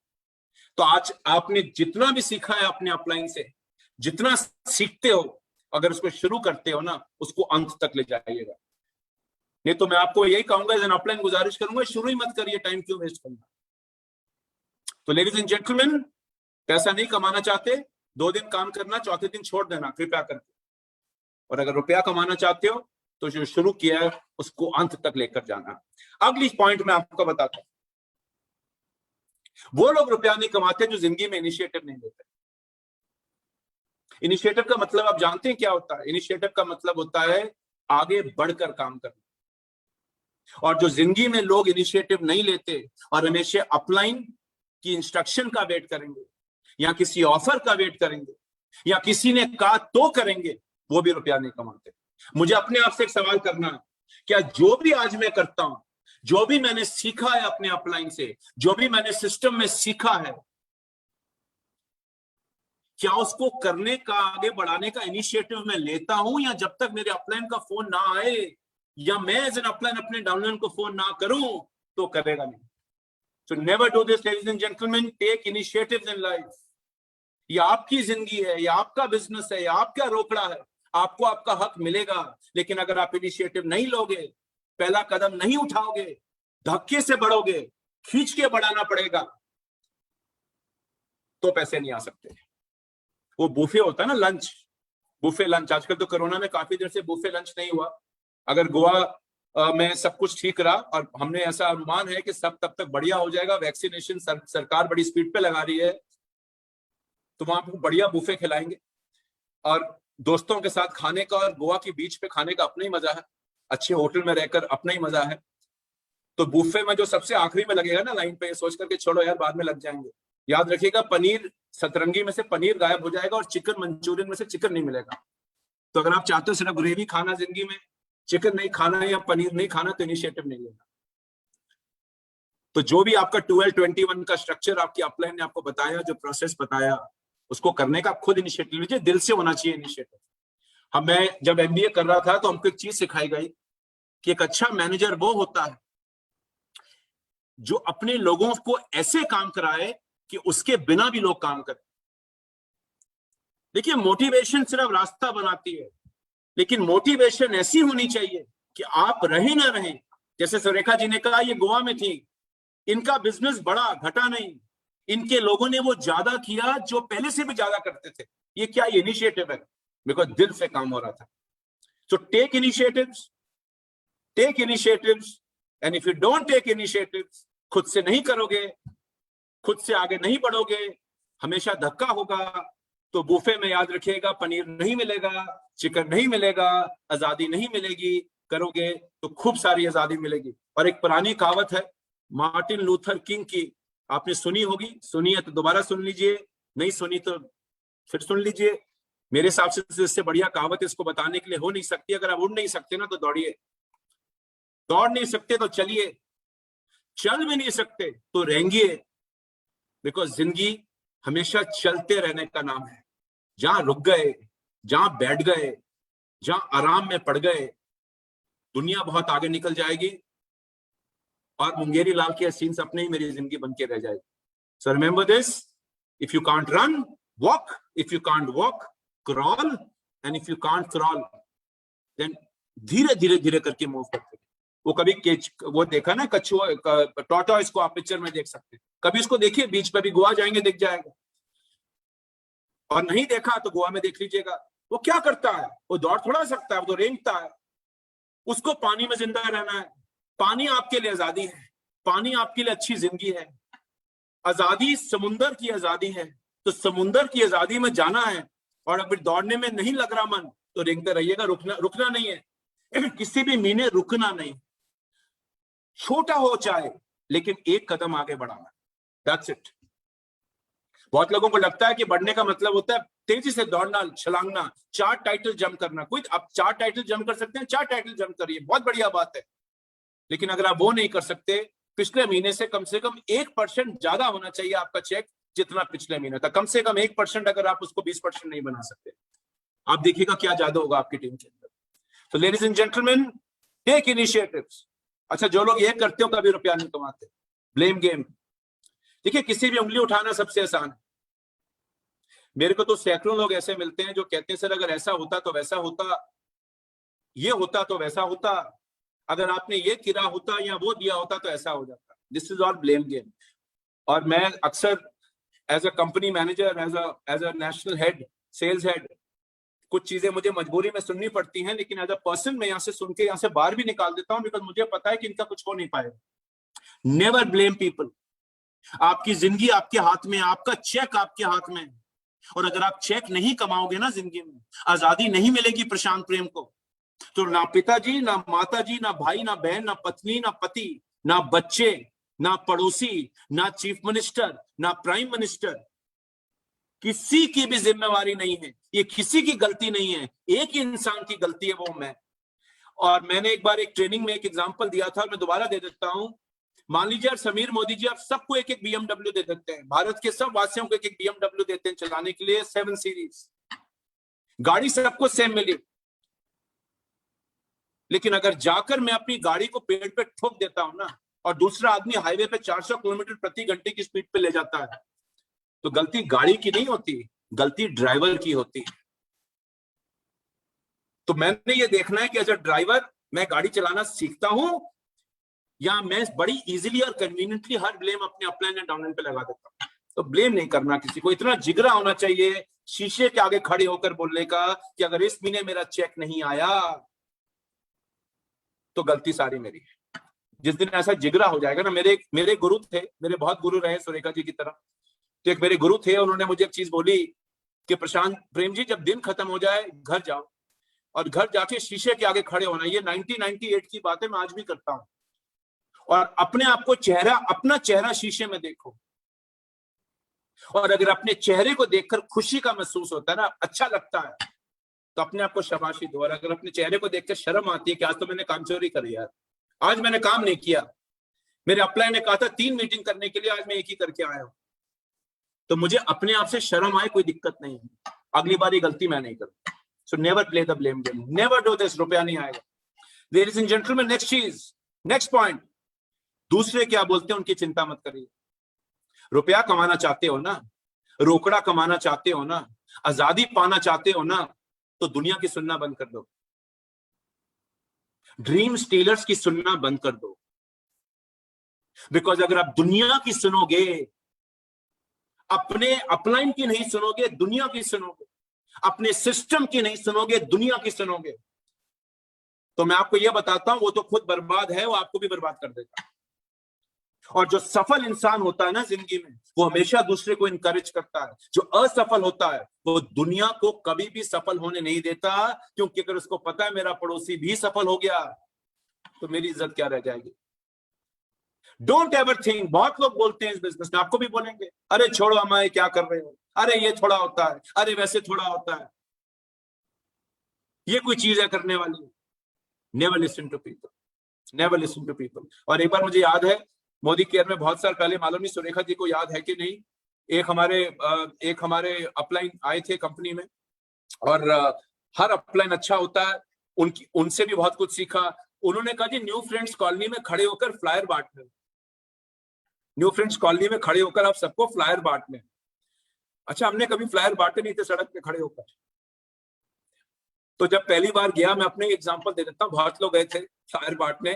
तो आज आपने जितना भी सीखा है अपने अपलाइन से, जितना सीखते हो, अगर उसको शुरू करते हो ना, उसको अंत तक ले जाइएगा। नहीं तो मैं आपको यही कहूंगा, एज एन अपलाइन गुजारिश करूंगा, शुरू ही मत करिए, टाइम क्यों वेस्ट करना। तो लेडीज एंड जेंटलमैन, पैसा नहीं कमाना चाहते, 2 दिन काम करना, चौथे दिन छोड़ देना कृपया करके। और अगर रुपया कमाना चाहते हो तो जो शुरू किया है उसको अंत तक लेकर जाना। अगली पॉइंट मैं आपको बताता हूं, वो लोग रुपया नहीं कमाते जो जिंदगी में इनिशिएटिव नहीं लेते। इनिशिएटिव का मतलब आप जानते हैं क्या होता है? इनिशिएटिव का मतलब होता है आगे बढ़कर काम करना। और जो जिंदगी में लोग इनिशिएटिव नहीं लेते और हमेशा अपलाइन की इंस्ट्रक्शन का वेट करेंगे, या किसी ऑफर का वेट करेंगे, या किसी ने कहा तो करेंगे, वो भी रुपया नहीं कमाते। मुझे अपने आप से एक सवाल करना है, क्या जो भी आज मैं करता हूं, जो भी मैंने सीखा है अपने अपलाइन से, जो भी मैंने सिस्टम में सीखा है, क्या उसको करने का, आगे बढ़ाने का इनिशिएटिव मैं लेता हूं, या जब तक मेरे अपलाइन का फोन ना आए, या मैं एज एन अपलाइन अपने डाउनलाइन को फोन ना करूं, तो करेगा नहीं। So never do this, ladies and gentlemen. Take initiatives in life. ये आपकी जिंदगी है, ये आपका बिजनेस है, ये आपका रोकड़ा है, आपको आपका हक मिलेगा। लेकिन अगर आप इनिशिएटिव नहीं लोगे, पहला कदम नहीं उठाओगे, धक्के से बढ़ोगे, खींच के बढ़ाना पड़ेगा, तो पैसे नहीं आ सकते। वो बुफे होता है ना, लंच, बुफे लंच, आजकल तो कोरोना में काफी देर से बुफे लंच नहीं हुआ। अगर गोवा में सब कुछ ठीक रहा, और हमने ऐसा अनुमान है कि सब तब तक बढ़िया हो जाएगा, वैक्सीनेशन सरकार बड़ी स्पीड पे लगा रही है, तो वहां आपको बढ़िया बुफे खिलाएंगे। और दोस्तों के साथ खाने का और गोवा की बीच पे खाने का अपना ही मजा है, अच्छे होटल में रहकर अपना ही मजा है। तो बुफे में जो सबसे आखिरी में लगेगा ना लाइन पे, सोच करके छोड़ो यार, बाद में लग जाएंगे। याद रखिएगा, पनीर सतरंगी में से पनीर गायब हो जाएगा और चिकन मंचूरियन में से चिकन नहीं मिलेगा। तो अगर आप चाहते हो सिर्फ ग्रेवी खाना जिंदगी में, चिकन नहीं खाना या पनीर नहीं खाना, तो इनिशिएटिव नहीं लेना। तो जो भी आपका 12-21 का स्ट्रक्चर आपकी अपलाइन ने आपको बताया, जो प्रोसेस बताया, उसको करने का खुद इनिशिएटिव लीजिए, दिल से होना चाहिए इनिशिएटिव। मैं जब MBA कर रहा था तो हमको एक चीज सिखाई गई कि एक अच्छा मैनेजर वो होता है जो अपने लोगों को ऐसे काम कराए कि उसके बिना भी लोग काम करें। देखिए, मोटिवेशन सिर्फ रास्ता बनाती है, लेकिन मोटिवेशन ऐसी होनी चाहिए कि आप रहे ना रहें। जैसे सुरेखा जी ने कहा, ये गोवा में थी, इनका बिजनेस बढ़ा, घटा नहीं, इनके लोगों ने वो ज्यादा किया जो पहले से भी ज्यादा करते थे। ये क्या इनिशिएटिव है? बिकॉज दिल से काम हो रहा था। So take initiatives, and if you don't take initiatives, खुद से नहीं करोगे, खुद से आगे नहीं बढ़ोगे, हमेशा धक्का होगा। तो बुफे में याद रखिएगा, पनीर नहीं मिलेगा, चिकन नहीं मिलेगा, आजादी नहीं मिलेगी। करोगे तो खूब सारी आजादी मिलेगी। और एक पुरानी कहावत है मार्टिन लूथर किंग की, आपने सुनी होगी, सुनी है तो दोबारा सुन लीजिए, नहीं सुनी तो फिर सुन लीजिए। मेरे हिसाब से इससे बढ़िया कहावत इसको बताने के लिए हो नहीं सकती। अगर आप उड़ नहीं सकते ना तो दौड़िए, दौड़ नहीं सकते तो चलिए, चल भी नहीं सकते तो रेंगिए। बिकॉज जिंदगी हमेशा चलते रहने का नाम है। जहां रुक गए, जहां बैठ गए, जहां आराम में पड़ गए, दुनिया बहुत आगे निकल जाएगी और मुंगेरी लाल के सीन सपने ही मेरी जिंदगी बन के रह जाएगी। So remember this, if you can't run, walk, if you can't walk, crawl, and if you can't crawl, then धीरे धीरे धीरे करके मूव करते, वो कभी वो देखा ना कछुआ टॉर्टोइस को आप पिक्चर में देख सकते हैं, कभी उसको देखिए, बीच पे भी गोवा जाएंगे दिख जाएगा, और नहीं देखा तो गोवा में देख लीजिएगा। वो क्या करता है, वो दौड़ थोड़ा सकता है, वो तो रेंगता है, उसको पानी में जिंदा रहना है। पानी आपके लिए आजादी है, पानी आपके लिए अच्छी जिंदगी है। आजादी समुंदर की आजादी है, तो समुंदर की आजादी में जाना है, और अगर दौड़ने में नहीं लग रहा मन तो रेंगते रहिएगा, रुकना नहीं है किसी भी महीने रुकना नहीं, छोटा हो चाहे लेकिन एक कदम आगे बढ़ाना, दैट्स इट। बहुत लोगों को लगता है कि बढ़ने का मतलब होता है तेजी से दौड़ना, छलांगना, 4 टाइटल जंप करना। कोई आप 4 टाइटल जंप कर सकते हैं, 4 टाइटल जंप करिए, बहुत बढ़िया बात है। लेकिन अगर आप वो नहीं कर सकते, पिछले महीने से कम 1% ज्यादा होना चाहिए आपका चेक जितना पिछले महीने था। कम से कम 1%, अगर आप उसको 20% नहीं बना सकते, आप देखिएगा क्या जादू होगा आपकी टीम के अंदर। तो ladies and gentleman, take initiatives. अच्छा, जो लोग ये करते हो कभी रुपया नहीं कमाते, ब्लेम गेम। देखिए, किसी भी उंगली उठाना सबसे आसान है। मेरे को तो सैकड़ों लोग ऐसे मिलते हैं जो कहते हैं सर अगर ऐसा होता तो वैसा होता, ये होता तो वैसा होता, अगर आपने ये किया होता या वो दिया होता तो ऐसा हो जाता। This is all blame game. और मैं अक्सर as a company manager, as a national head, sales head, कुछ चीजें मुझे मजबूरी में सुननी पड़ती हैं, लेकिन एज अ पर्सन मैं यहाँ से सुन के यहाँ से बाहर भी निकाल देता हूँ, बिकॉज मुझे पता है कि इनका कुछ हो नहीं पाएगा। Never blame people. आपकी जिंदगी आपके हाथ में, आपका चेक आपके हाथ में, और अगर आप चेक नहीं कमाओगे ना जिंदगी में, आजादी नहीं मिलेगी प्रशांत प्रेम को, तो ना पिताजी, ना माताजी, ना भाई, ना बहन, ना पत्नी, ना पति, ना बच्चे, ना पड़ोसी, ना चीफ मिनिस्टर, ना प्राइम मिनिस्टर, किसी की भी जिम्मेवारी नहीं है, ये किसी की गलती नहीं है, एक ही इंसान की गलती है, वो मैं। और मैंने एक बार एक ट्रेनिंग में एक एग्जांपल दिया था, मैं दोबारा दे देता हूं। मान लीजिए समीर मोदी जी, आप सबको एक एक BMW दे देते हैं, भारत के सब वासियों को एक एक BMW देते हैं चलाने के लिए, 7 सीरीज गाड़ी सबको सेम मिली। लेकिन अगर जाकर मैं अपनी गाड़ी को पेड़ पे ठोक देता हूं ना, और दूसरा आदमी हाईवे पे 400 किलोमीटर प्रति घंटे की स्पीड पे ले जाता है, तो गलती गाड़ी की नहीं होती, गलती ड्राइवर की होती। तो मैंने ये देखना है कि एज अ ड्राइवर मैं गाड़ी चलाना सीखता हूं, या मैं बड़ी इजीली और कन्वीनियंटली हर ब्लेम अपने अपलाइन एंड डाउनलाइन पे लगा देता हूं। तो ब्लेम नहीं करना किसी को। इतना जिगरा होना चाहिए शीशे के आगे खड़े होकर बोलने का कि अगर इस महीने मेरा चेक नहीं आया तो गलती सारी मेरी है। जिस दिन ऐसा जिगरा हो जाएगा ना, मेरे गुरु थे, मेरे बहुत गुरु रहे सुरेखा जी की तरह, तो एक मेरे गुरु थे, उन्होंने मुझे एक चीज बोली कि प्रशांत प्रेम जी, जब दिन खत्म हो जाए घर जाओ, और घर जाके शीशे के आगे खड़े होना। ये 1998 की बात है, मैं आज भी करता हूं। और अपने आप को अपना चेहरा शीशे में देखो, और अगर अपने चेहरे को देखकर खुशी का महसूस होता है ना, अच्छा लगता है, तो अपने आप को शाबाशी दो। और अगर अपने चेहरे को देखकर शर्म आती है कि आज तो मैंने काम चोरी करी यार, आज मैंने काम नहीं किया, मेरे अपलाइन ने कहा था 3 मीटिंग करने के लिए, आज मैं एक ही करके आया हूं, तो मुझे अपने आप से शर्म आए, कोई दिक्कत नहीं है, अगली बार ये गलती मैं नहीं करूं। So never play the blame game, never do this, रुपया नहीं आएगा। लेडीज एंड जेंटलमैन, नेक्स्ट चीज, नेक्स्ट पॉइंट, दूसरे क्या बोलते हैं उनकी चिंता मत करिए। रुपया कमाना चाहते हो ना, रोकड़ा कमाना चाहते हो ना, आजादी पाना चाहते हो ना, तो दुनिया की सुनना बंद कर दो, ड्रीम स्टीलर्स की सुनना बंद कर दो। बिकॉज अगर आप दुनिया की सुनोगे, अपने अपलाइन की नहीं सुनोगे, दुनिया की सुनोगे, अपने सिस्टम की नहीं सुनोगे, दुनिया की सुनोगे, तो मैं आपको यह बताता हूं, वो तो खुद बर्बाद है, वो आपको भी बर्बाद कर देगा। और जो सफल इंसान होता है ना जिंदगी में, वो हमेशा दूसरे को इनकरेज करता है। जो असफल होता है वो दुनिया को कभी भी सफल होने नहीं देता, क्योंकि अगर उसको पता है मेरा पड़ोसी भी सफल हो गया तो मेरी इज्जत क्या रह जाएगी। डोंट एवर थिंक, बहुत लोग बोलते हैं इस बिजनेस में, आपको भी बोलेंगे, अरे छोड़ो हमारे, क्या कर रहे हो, अरे ये थोड़ा होता है, अरे वैसे थोड़ा होता है, ये कोई चीज है करने वाली। Never listen to people, never listen to people. और एक बार मुझे याद है, मोदी केयर में बहुत साल पहले, मालूम नहीं सुरेखा जी को याद है कि नहीं, एक हमारे अपलाइन आए थे कंपनी में, और हर अपलाइन अच्छा होता है, उनसे भी बहुत कुछ सीखा। उन्होंने कहा जी न्यू फ्रेंड्स कॉलोनी में खड़े होकर फ्लायर बांटने, न्यू फ्रेंड्स कॉलोनी में खड़े होकर आप सबको फ्लायर बांटने। अच्छा, हमने कभी फ्लायर बांटे नहीं थे सड़क पे खड़े होकर। तो जब पहली बार गया, मैं अपने एग्जांपल दे देता हूँ, बहुत लोग गए थे फ्लायर बांटने,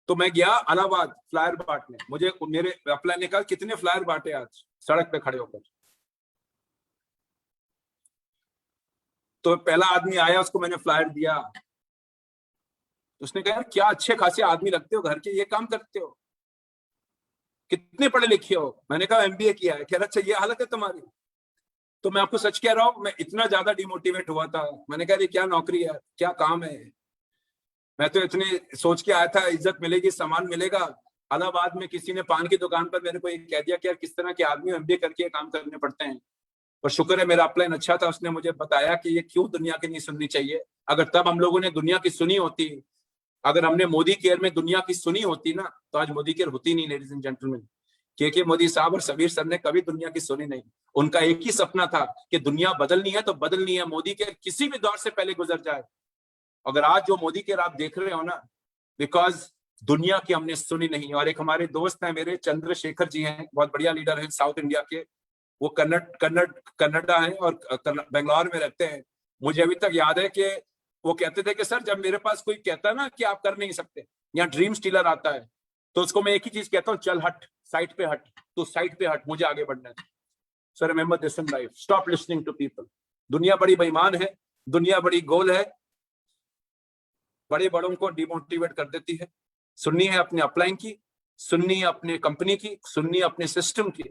तो मैं गया इलाहाबाद फ्लायर बांटने, मुझे मेरे अपलाइन ने कहा कितने फ्लायर बांटे आज सड़क पे खड़े होकर। तो पहला आदमी आया, उसको मैंने फ्लायर दिया। उसने कहा यार क्या अच्छे खासे आदमी लगते हो, घर के ये काम करते हो, कितने पढ़े लिखे हो? मैंने कहा एमबीए किया है। कह रहा अच्छा ये हालत है तुम्हारी? तो मैं आपको सच कह रहा हूं, मैं इतना ज्यादा डिमोटिवेट हुआ था। मैंने कहा ये क्या नौकरी है, क्या काम है? मैं तो इतने सोच के आया था इज्जत मिलेगी, सम्मान मिलेगा। इलाहाबाद में किसी ने पान की दुकान पर मेरे को ये कह दिया कि यार किस तरह के आदमी एमबीए करके काम करने पड़ते हैं। पर शुक्र है मेरा अपलाइन अच्छा था, उसने मुझे बताया कि ये क्यों दुनिया की नहीं सुननी चाहिए। अगर तब हम लोगों ने दुनिया की सुनी होती, अगर हमने मोदी केयर में दुनिया की सुनी होती ना, तो आज मोदी केयर होती नहीं। लेडीज एंड जेंटलमैन, के मोदी साहब और सबीर सर ने कभी दुनिया की सुनी नहीं। उनका एक ही सपना था कि दुनिया बदलनी है तो बदलनी है, मोदी केयर किसी भी दौर से पहले गुजर जाए। अगर आज जो मोदी केयर आप देख रहे हो ना, बिकॉज दुनिया की हमने सुनी नहीं। और एक हमारे दोस्त हैं मेरे, चंद्रशेखर जी हैं, बहुत बढ़िया लीडर हैं साउथ इंडिया के। वो कन्नड़ा है और बेंगलोर में रहते हैं। मुझे अभी तक याद है कि वो कहते थे कि सर जब मेरे पास कोई कहता है ना कि आप कर नहीं सकते, यहाँ ड्रीम स्टीलर आता है, तो उसको मैं एक ही चीज कहता हूँ, चल हट, साइड पे हट, तो साइड पे हट, मुझे आगे बढ़ना है। Sir remember this in life, stop listening to people. दुनिया बड़ी बेईमान है, दुनिया बड़ी गोल है, बड़े बड़ों को डिमोटिवेट कर देती है। सुननी है अपने अपलाइन की, सुननी है अपने कंपनी की, सुननी है अपने सिस्टम की,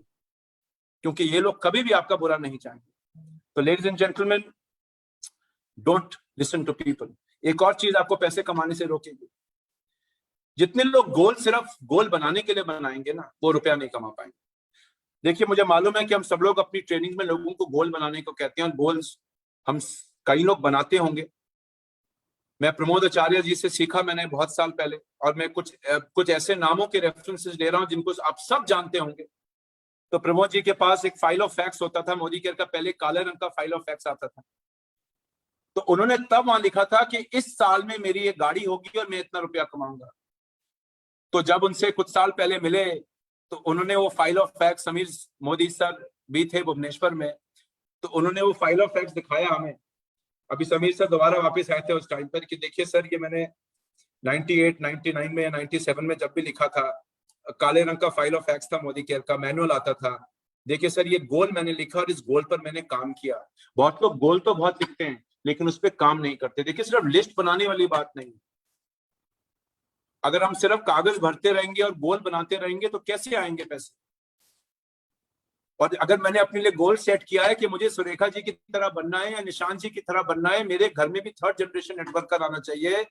क्योंकि ये लोग कभी भी आपका बुरा नहीं चाहेंगे। तो ladies and gentleman, don't listen to people. एक और चीज आपको पैसे कमाने से रोकेगी, जितने लोग गोल सिर्फ गोल बनाने के लिए बनाएंगे ना, वो रुपया नहीं कमा पाएंगे। देखिए मुझे मालूम है कि हम सब लोग अपनी ट्रेनिंग में लोगों को गोल बनाने को कहते हैं, गोल्स हम कई लोग बनाते होंगे। मैं प्रमोद आचार्य जी से सीखा मैंने बहुत साल पहले, और मैं कुछ ऐसे नामों के रेफरेंसेस ले रहा हूं जिनको आप सब जानते होंगे। तो प्रमोद जी के पास एक फाइल ऑफ फैक्ट्स होता था, मोदी केयर का पहले काले रंग का फाइल ऑफ फैक्ट्स आता था। तो उन्होंने तब वहां लिखा था कि इस साल में मेरी एक गाड़ी होगी और मैं इतना रुपया कमाऊंगा। तो जब उनसे कुछ साल पहले मिले तो उन्होंने वो file of facts, Sameer Modi sir भी थे भुवनेश्वर में, तो उन्होंने वो फाइल ऑफ फैक्ट्स दिखाया हमें। अभी समीर सर दोबारा वापस आए थे उस टाइम पर कि देखिए सर ये मैंने 98, 99 में या 97 में जब भी लिखा था, काले रंग का फाइल ऑफ फैक्ट्स था, मोदी केयर का मैनुअल आता था। देखिए सर ये गोल मैंने लिखा और इस गोल पर मैंने काम किया। बहुत लोग गोल तो बहुत लिखते हैं लेकिन उस पर काम नहीं करते। देखिए सिर्फ लिस्ट बनाने वाली बात नहीं, अगर हम सिर्फ कागज भरते रहेंगे और गोल बनाते रहेंगे तो कैसे आएंगे पैसे। और अगर मैंने अपने लिए गोल सेट किया है कि मुझे सुरेखा जी की तरह बनना है या निशांत जी की तरह बनना है, मेरे घर में भी 3rd जनरेशन नेटवर्कर आना चाहिए,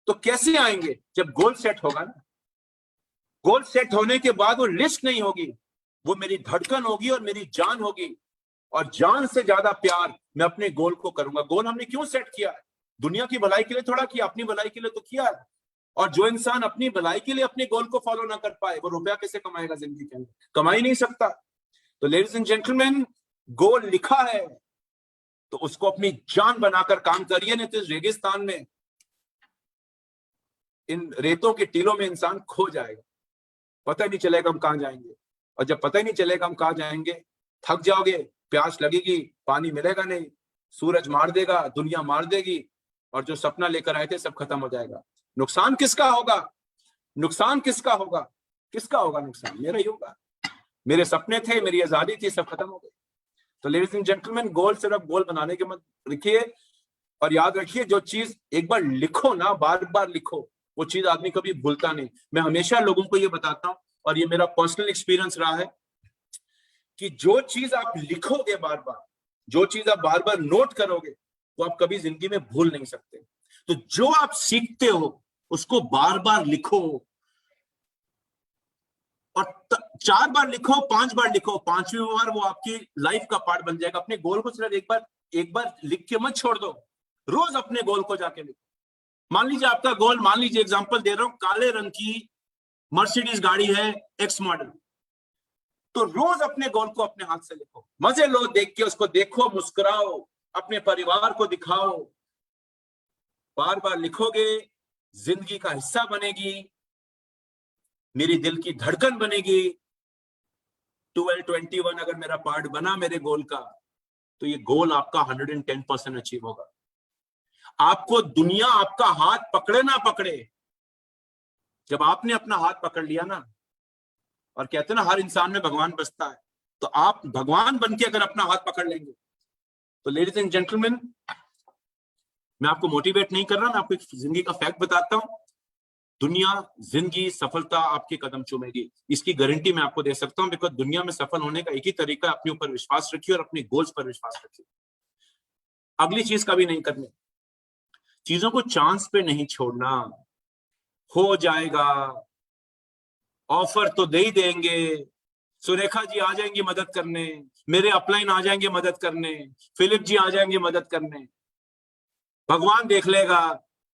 तो कैसे आएंगे? जब गोल सेट होगा ना। गोल सेट होने के बाद वो लिस्ट नहीं होगी, वो मेरी धड़कन होगी और मेरी जान होगी। और जान से ज्यादा प्यार मैं अपने गोल को करूंगा। गोल हमने क्यों सेट किया है? दुनिया की भलाई के लिए थोड़ा किया, अपनी भलाई के लिए तो किया है। और जो इंसान अपनी भलाई के लिए अपने गोल को फॉलो ना कर पाए, वो रुपया कैसे कमाएगा जिंदगी के अंदर? कमा ही नहीं सकता। तो लेडीज एंड जेंटलमैन, गोल लिखा है तो उसको अपनी जान बनाकर काम करिए, नहीं तो इस रेगिस्तान में, इन रेतों के टीलों में इंसान खो जाएगा, पता ही नहीं चलेगा हम कहां जाएंगे। और जब पता ही नहीं चलेगा हम कहां जाएंगे, थक जाओगे, प्यास लगेगी, पानी मिलेगा नहीं, सूरज मार देगा, दुनिया मार देगी, और जो सपना लेकर आए थे सब खत्म हो जाएगा। नुकसान किसका होगा? नुकसान किसका होगा? किसका होगा नुकसान? मेरा ही होगा। मेरे सपने थे, मेरी आजादी थी, सब खत्म हो गए। तो लेडीज एंड जेंटलमैन, गोल सिर्फ गोल बनाने के मत लिखिए। और याद रखिए, जो चीज एक बार लिखो ना, बार बार लिखो, वो चीज आदमी कभी भूलता नहीं। मैं हमेशा लोगों को ये बताता हूं, और ये मेरा पर्सनल एक्सपीरियंस रहा है, कि जो चीज आप लिखोगे बार बार, जो चीज आप बार बार नोट करोगे, वो आप कभी जिंदगी में भूल नहीं सकते। तो जो आप सीखते हो उसको बार बार लिखो, और 4 बार लिखो, 5 बार लिखो, 5वीं बार वो आपकी लाइफ का पार्ट बन जाएगा। अपने गोल को सिर्फ एक बार लिख के मत छोड़ दो, रोज अपने गोल को जाके लिखो। मान लीजिए आपका गोल, मान लीजिए एग्जांपल दे रहा हूं, काले रंग की मर्सिडीज गाड़ी है, एक्स मॉडल, तो रोज अपने गोल को अपने हाथ से लिखो, मजे लो देख के, उसको देखो, मुस्कुराओ, अपने परिवार को दिखाओ। बार बार लिखोगे, जिंदगी का हिस्सा बनेगी, मेरी दिल की धड़कन बनेगी। 1221 अगर मेरा पार्ट बना मेरे गोल का, तो ये गोल आपका 110% अचीव होगा। आपको दुनिया आपका हाथ पकड़े ना पकड़े, जब आपने अपना हाथ पकड़ लिया ना, और कहते हैं ना हर इंसान में भगवान बसता है, तो आप भगवान बन के अगर अपना हाथ पकड़ लेंगे तो लेडीज एंड जेंटलमैन, मैं आपको मोटिवेट नहीं कर रहा, मैं आपको एक जिंदगी का फैक्ट बताता हूं, दुनिया, जिंदगी, सफलता आपके कदम चूमेगी, इसकी गारंटी मैं आपको दे सकता हूं। बिकॉज दुनिया में सफल होने का एक ही तरीका है, अपने ऊपर विश्वास रखिए और अपने गोल्स पर विश्वास रखिए। अगली चीज कभी नहीं करनी, चीजों को चांस पे नहीं छोड़ना। हो जाएगा, ऑफर तो दे ही देंगे, सुरेखा जी आ जाएंगी मदद करने, मेरे अपलाइन आ जाएंगे मदद करने, फिलिप जी आ जाएंगे मदद करने, भगवान देख लेगा।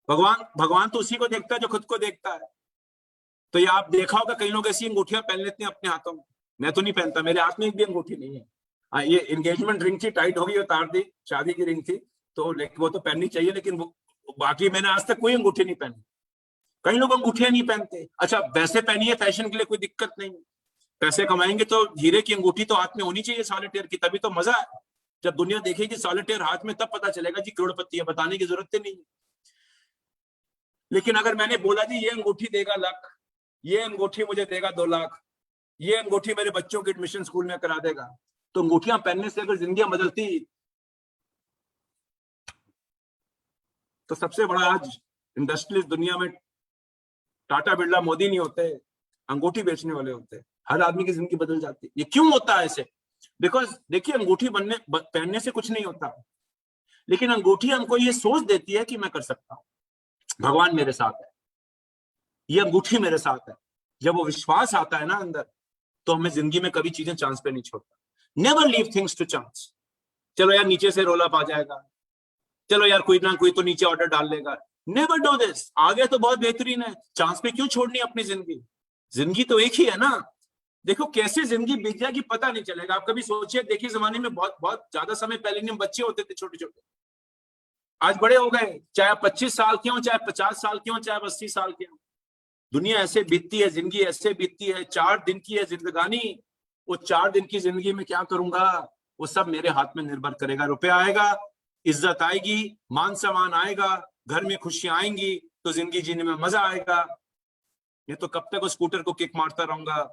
भगवान तो उसी को देखता है जो खुद को देखता है। तो ये आप देखा होगा कई लोग ऐसी अंगूठियां पहन लेते हैं अपने हाथों में, मैं तो नहीं पहनता, मेरे हाथ में एक भी अंगूठी नहीं है। ये एंगेजमेंट रिंग थी, टाइट हो गई, उतार दी, शादी की रिंग थी, तो वो तो पहननी चाहिए, लेकिन वो बाकी मैंने आज तक कोई अंगूठी नहीं पहनी। कई लोग अंगूठियां नहीं पहनते, अच्छा वैसे पहनिए फैशन के लिए, कोई दिक्कत नहीं, पैसे कमाएंगे तो हीरे की अंगूठी तो हाथ में होनी चाहिए सॉलिटेयर की, तभी तो मजा है। जब दुनिया देखेगी सॉलिटेयर हाथ में, तब पता चलेगा जी करोड़पति है, बताने की जरूरत ही नहीं है। लेकिन अगर मैंने बोला जी ये अंगूठी देगा लाख, ये अंगूठी मुझे देगा 2 लाख, ये अंगूठी मेरे बच्चों के एडमिशन स्कूल में करा देगा, तो अंगूठियां पहनने से अगर जिंदगी बदलती, तो सबसे बड़ा आज इंडस्ट्रियलिस्ट दुनिया में टाटा बिरला मोदी नहीं होते, अंगूठी बेचने वाले होते। हर आदमी की जिंदगी बदल जाती है। ये क्यों होता है ऐसे? बिकॉज देखिए, अंगूठी पहनने से कुछ नहीं होता, लेकिन अंगूठी हमको ये सोच देती है कि मैं कर सकता हूं, भगवान मेरे साथ है, ये अंगूठी मेरे साथ है। जब वो विश्वास आता है ना अंदर, तो हमें जिंदगी में कभी चीजें चांस पे नहीं छोड़ता। Never leave things to chance. चलो यार नीचे से रोल अप आ जाएगा, चलो यार कोई ना कोई तो नीचे ऑर्डर डाल लेगा, नेवर डू दिस। आगे तो बहुत बेहतरीन है, चांस पे क्यों छोड़नी अपनी जिंदगी? जिंदगी तो एक ही है ना। देखो कैसे जिंदगी बीत जाएगी पता नहीं चलेगा। आप कभी सोचिए, देखिए जमाने में बहुत बहुत ज्यादा समय पहले नहीं, बच्चे होते थे छोटे छोटे, आज बड़े हो गए, चाहे आप 25 साल के हो, चाहे 50 साल के हो, चाहे 80 साल के हो, दुनिया ऐसे बीतती है, जिंदगी ऐसे बीतती है। 4 दिन की है जिंदगानी, वो 4 दिन की जिंदगी में क्या करूंगा वो सब मेरे हाथ में निर्भर करेगा। रुपया आएगा, इज्जत आएगी, मान सम्मान आएगा, घर में खुशियां आएंगी, तो जिंदगी जीने में मजा आएगा। ये तो कब तक उस स्कूटर को किक मारता रहूंगा,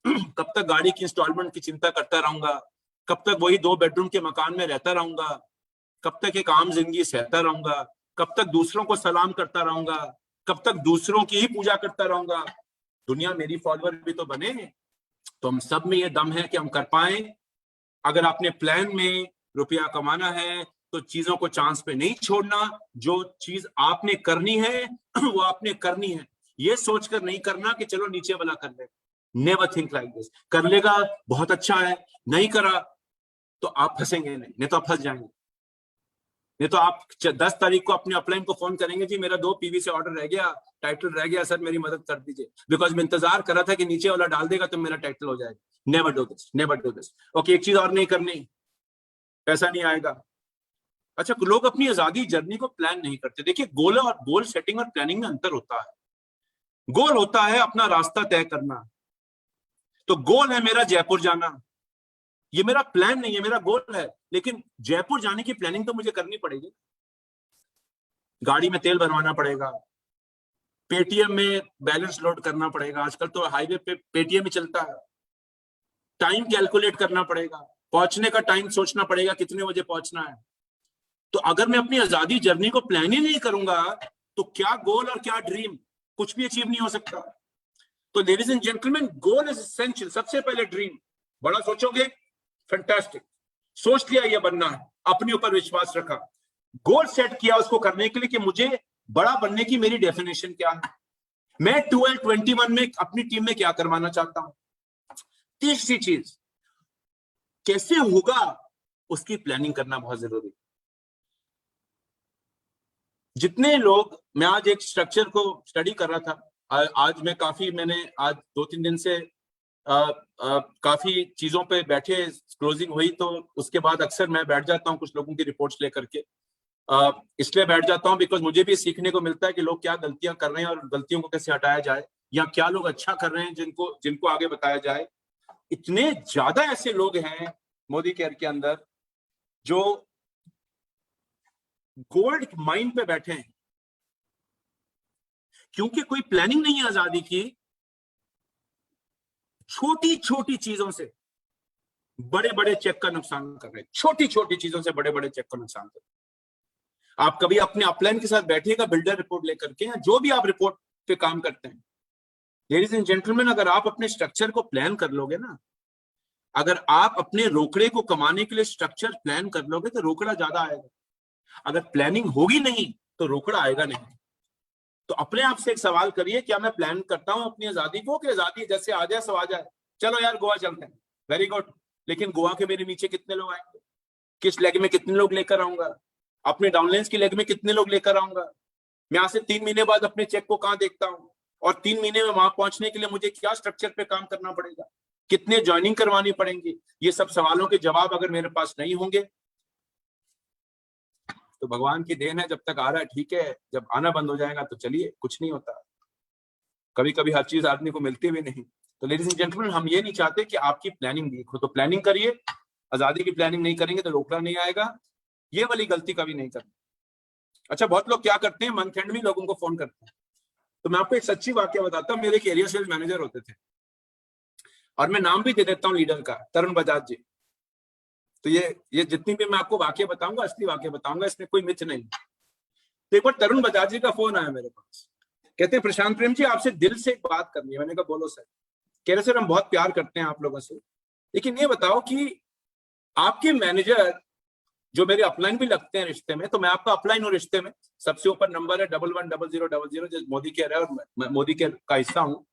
कब तक गाड़ी की इंस्टॉलमेंट की चिंता करता रहूंगा, कब तक वही 2 बेडरूम के मकान में रहता रहूंगा, कब तक एक आम जिंदगी सहता रहूंगा, कब तक दूसरों को सलाम करता रहूंगा, कब तक दूसरों की ही पूजा करता रहूंगा? दुनिया मेरी फॉलोअर भी तो बने। तो हम सब में ये दम है कि हम कर पाए। अगर आपने प्लान में रुपया कमाना है तो चीजों को चांस पे नहीं छोड़ना। जो चीज आपने करनी है वो आपने करनी है, ये सोचकर नहीं करना कि चलो नीचे वाला कर लेगा। Never think like this. कर लेगा बहुत अच्छा है, नहीं करा तो आप फंसेंगे नहीं तो आप फंस जाएंगे। नहीं तो आप 10 तारीख को अपने अपलाइन को फोन करेंगे, जी मेरा 2 पीवी से ऑर्डर रह गया, टाइटल रह गया सर, मेरी मदद कर दीजिए, बिकॉज मैं इंतजार कर रहा था कि नीचे वाला डाल देगा तो मेरा टाइटल हो जाएगा। Never do this, never do this. Okay, एक चीज और नहीं करनी, पैसा नहीं आएगा। अच्छा, लोग अपनी आजादी जर्नी को प्लान नहीं करते। देखिए, गोल सेटिंग और प्लानिंग में अंतर होता है। गोल होता है अपना रास्ता तय करना। तो गोल है मेरा जयपुर जाना, ये मेरा प्लान नहीं है, मेरा गोल है, लेकिन जयपुर जाने की प्लानिंग तो मुझे करनी पड़ेगी। गाड़ी में तेल भरवाना पड़ेगा, पेटीएम में बैलेंस लोड करना पड़ेगा, आजकल तो हाईवे पे पेटीएम ही चलता है, टाइम कैलकुलेट करना पड़ेगा, पहुंचने का टाइम सोचना पड़ेगा कितने बजे पहुंचना है। तो अगर मैं अपनी आजादी जर्नी को प्लान ही नहीं करूंगा तो क्या गोल और क्या ड्रीम, कुछ भी अचीव नहीं हो सकता। तो ladies and gentleman, goal is essential. सबसे पहले ड्रीम बड़ा सोचोगे, फैंटास्टिक, सोच लिया ये बनना है, अपने ऊपर विश्वास रखा, गोल सेट किया उसको करने के लिए कि मुझे बड़ा बनने की मेरी डेफिनेशन क्या है, मैं 12-21 में अपनी टीम में क्या करवाना चाहता हूं। तीसरी चीज, कैसे होगा उसकी प्लानिंग करना बहुत जरूरी। जितने लोग, मैं आज एक स्ट्रक्चर को स्टडी कर रहा था, आज मैंने आज 2-3 दिन से काफी चीजों पे बैठे, क्लोजिंग हुई तो उसके बाद अक्सर मैं बैठ जाता हूं कुछ लोगों की रिपोर्ट्स लेकर के। इसलिए बैठ जाता हूं बिकॉज मुझे भी सीखने को मिलता है कि लोग क्या गलतियां कर रहे हैं और गलतियों को कैसे हटाया जाए, या क्या लोग अच्छा कर रहे हैं जिनको आगे बताया जाए। इतने ज्यादा ऐसे लोग हैं मोदी केयर के अंदर जो गोल्ड माइन पे बैठे हैं क्योंकि कोई प्लानिंग नहीं है आजादी की, छोटी छोटी चीजों से बड़े बड़े चेक का नुकसान कर रहे हैं, छोटी छोटी चीजों से बड़े बड़े चेक का नुकसान कर रहे हैं। आप कभी अपने अपलाइन के साथ बैठिएगा बिल्डर रिपोर्ट लेकर के, या जो भी आप रिपोर्ट पे काम करते हैं, लेडीज एंड जेंटलमैन, अगर आप अपने स्ट्रक्चर को प्लान कर लोगे ना, अगर आप अपने रोकड़े को कमाने के लिए स्ट्रक्चर प्लान कर लोगे तो रोकड़ा ज्यादा आएगा। अगर प्लानिंग होगी नहीं तो रोकड़ा आएगा नहीं। तो अपने आप से एक सवाल करिए, क्या मैं प्लान करता हूं अपनी आजादी को, कि आजादी जैसे आ जाए सब आ जाए, चलो यार गोवा चलते हैं, वेरी गुड, लेकिन गोवा के मेरे नीचे कितने लोग आएंगे, किस लेग में कितने लोग लेकर आऊंगा, अपने डाउनलाइंस की लेग में कितने लोग लेकर आऊंगा, मैं यहाँ से 3 महीने बाद अपने चेक को कहाँ देखता हूँ, और 3 महीने में वहां पहुंचने के लिए मुझे क्या स्ट्रक्चर पे काम करना पड़ेगा, कितने ज्वाइनिंग करवानी पड़ेंगी। ये सब सवालों के जवाब अगर मेरे पास नहीं होंगे तो भगवान की देन है, जब तक आ रहा है ठीक है, जब आना बंद हो जाएगा तो चलिए कुछ नहीं होता। कभी कभी हर चीज आदमी को मिलती भी नहीं। तो लेडीज एंड जेंटलमैन, हम ये नहीं चाहते कि आपकी प्लानिंग वीक हो, तो प्लानिंग करिए। आजादी की प्लानिंग नहीं करेंगे तो रोकड़ा नहीं आएगा। ये वाली गलती कभी नहीं करनी। अच्छा, बहुत लोग क्या करते हैं, मंथ एंड में लोगों को फोन करते हैं। तो मैं आपको एक सच्ची वाक्य बताता हूँ। मेरे एक एरिया सेल्स मैनेजर होते थे, और मैं नाम भी दे देता हूँ लीडर का, तरुण बजाज जी। तो ये जितनी भी मैं आपको वाक्य बताऊंगा, असली वाक्य बताऊंगा, इसमें कोई मिथ नहीं। तो एक बार तरुण बजाज जी का फोन आया मेरे पास, कहते हैं प्रशांत प्रेम जी, आपसे दिल से एक बात करनी है। मैंने कहा बोलो सर। कह रहे सर हम बहुत प्यार करते हैं आप लोगों से, लेकिन ये बताओ कि आपके मैनेजर जो मेरे अपलाइन भी लगते हैं रिश्ते में, तो मैं आपका अपलाइन हूँ रिश्ते में, सबसे ऊपर नंबर है 110000, जो मोदी केयर है, और मैं मोदी केयर का हिस्सा हूँ,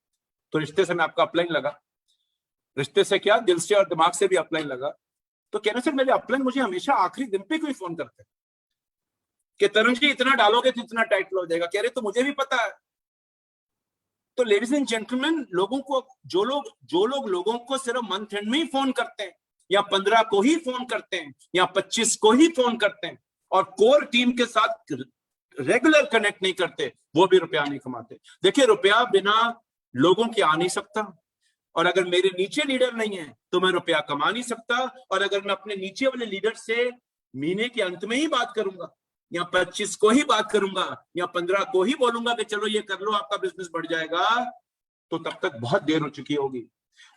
तो रिश्ते से मैं आपका अपलाइन लगा। रिश्ते से क्या, दिल से और दिमाग से भी अपलाइन लगा। तो कह रहे सर मेरे अपलाइन मुझे हमेशा आखिरी दिन पे कोई फोन करते हैं कि तरुण जी इतना डालोगे तो इतना टाइटल हो जाएगा। कह रहे तो मुझे भी पता है। तो लेडीज एंड जेंटलमैन, लोगों को जो लोग लोगों को सिर्फ मंथ एंड में ही फोन करते हैं, या 15 को ही फोन करते हैं, या 25 को ही फोन करते हैं, और कोर टीम के साथ रेगुलर कनेक्ट नहीं करते, वो भी रुपया नहीं कमाते। देखिए, रुपया बिना लोगों के आ नहीं सकता, और अगर मेरे नीचे लीडर नहीं है तो मैं रुपया कमा नहीं सकता। और अगर मैं अपने नीचे वाले लीडर से महीने के अंत में ही बात करूंगा, या 25 को ही बात करूंगा, या 15 को ही बोलूंगा कि चलो ये कर लो आपका बिजनेस बढ़ जाएगा, तो तब तक बहुत देर हो चुकी होगी।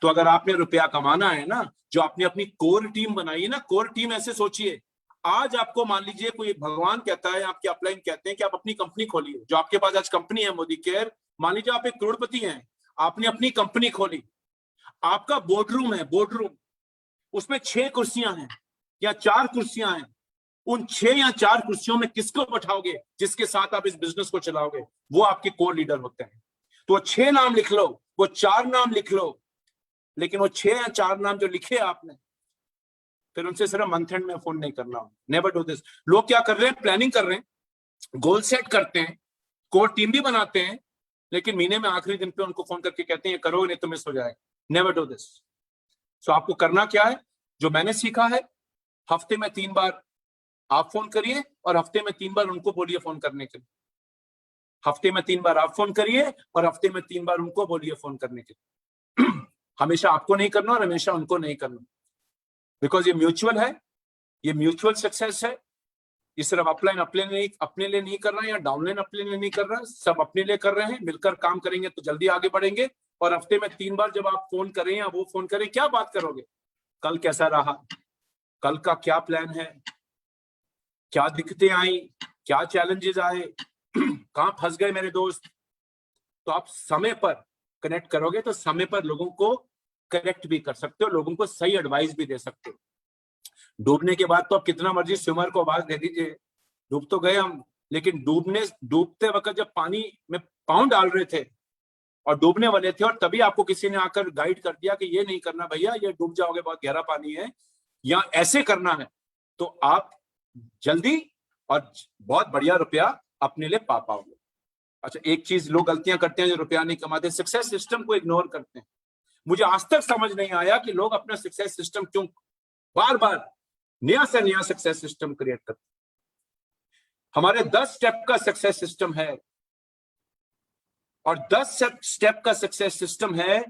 तो अगर आपने रुपया कमाना है ना, जो आपने अपनी कोर टीम बनाई है ना, कोर टीम ऐसे सोचिए, आज आपको मान लीजिए कोई भगवान कहता है, आपके अपलाइन कहते हैं कि आप अपनी कंपनी खोलिए, जो आपके पास आज कंपनी है मोदी केयर, मान लीजिए आप एक करोड़पति हैं, आपने अपनी कंपनी खोली, आपका बोर्डरूम है, बोर्डरूम, उसमें 6 कुर्सियां हैं या 4 कुर्सियां हैं, उन 6 या 4 कुर्सियों में किसको बैठाओगे जिसके साथ आप इस बिजनेस को चलाओगे, वो आपके कोर लीडर होते हैं। तो 6 नाम लिख लो, वो 4 नाम लिख लो, लेकिन वो 6 या 4 नाम जो लिखे आपने, फिर उनसे सिर्फ मंथ एंड में फोन नहीं करना। Never do this. लोग क्या कर रहे हैं, प्लानिंग कर रहे हैं, गोल सेट करते हैं, कोर टीम भी बनाते हैं, लेकिन महीने में आखिरी दिन पे उनको फोन करके कहते हैं ये करो नहीं तो मिस हो जाएगा। Never do this. सो आपको करना क्या है, जो मैंने सीखा है, हफ्ते में 3 बार आप फोन करिए, और हफ्ते में 3 बार उनको बोलिए फोन करने के लिए। हफ्ते में 3 बार आप फोन करिए, और हफ्ते में 3 बार उनको बोलिए फोन करने के लिए। हमेशा आपको नहीं करना और हमेशा उनको नहीं करना, बिकॉज ये म्यूचुअल है, ये म्यूचुअल सक्सेस है। ये सिर्फ अपलाइन अपने लिए नहीं कर रहा है, या डाउनलाइन अपने लिए नहीं कर रहा है, सब अपने लिए कर रहे हैं। मिलकर काम करेंगे तो जल्दी आगे बढ़ेंगे। और हफ्ते में 3 बार जब आप फोन करें या वो फोन करें, क्या बात करोगे, कल कैसा रहा, कल का क्या प्लान है, क्या दिक्कतें आई, क्या चैलेंजेस आए, कहां फंस गए मेरे दोस्त। तो आप समय पर कनेक्ट करोगे तो समय पर लोगों को करेक्ट भी कर सकते हो, लोगों को सही एडवाइस भी दे सकते हो। डूबने के बाद तो आप कितना मर्जी स्विमर को आवाज दे दीजिए, डूब तो गए हम, लेकिन डूबते वक्त जब पानी में पाँव डाल रहे थे और डूबने वाले थे, और तभी आपको किसी ने आकर गाइड कर दिया कि ये नहीं करना भैया, ये डूब जाओगे, बहुत गहरा पानी है, या ऐसे करना है, तो आप जल्दी और बहुत बढ़िया रुपया अपने लिए पा पाओगे। अच्छा, एक चीज लोग गलतियां करते हैं जो रुपया नहीं कमाते, सक्सेस सिस्टम को इग्नोर करते हैं। मुझे आज तक समझ नहीं आया कि लोग अपना सक्सेस सिस्टम क्यों बार बार नया से नया सक्सेस सिस्टम क्रिएट करते हैं। हमारे 10 स्टेप का सक्सेस सिस्टम है, और 10 स्टेप का सक्सेस सिस्टम है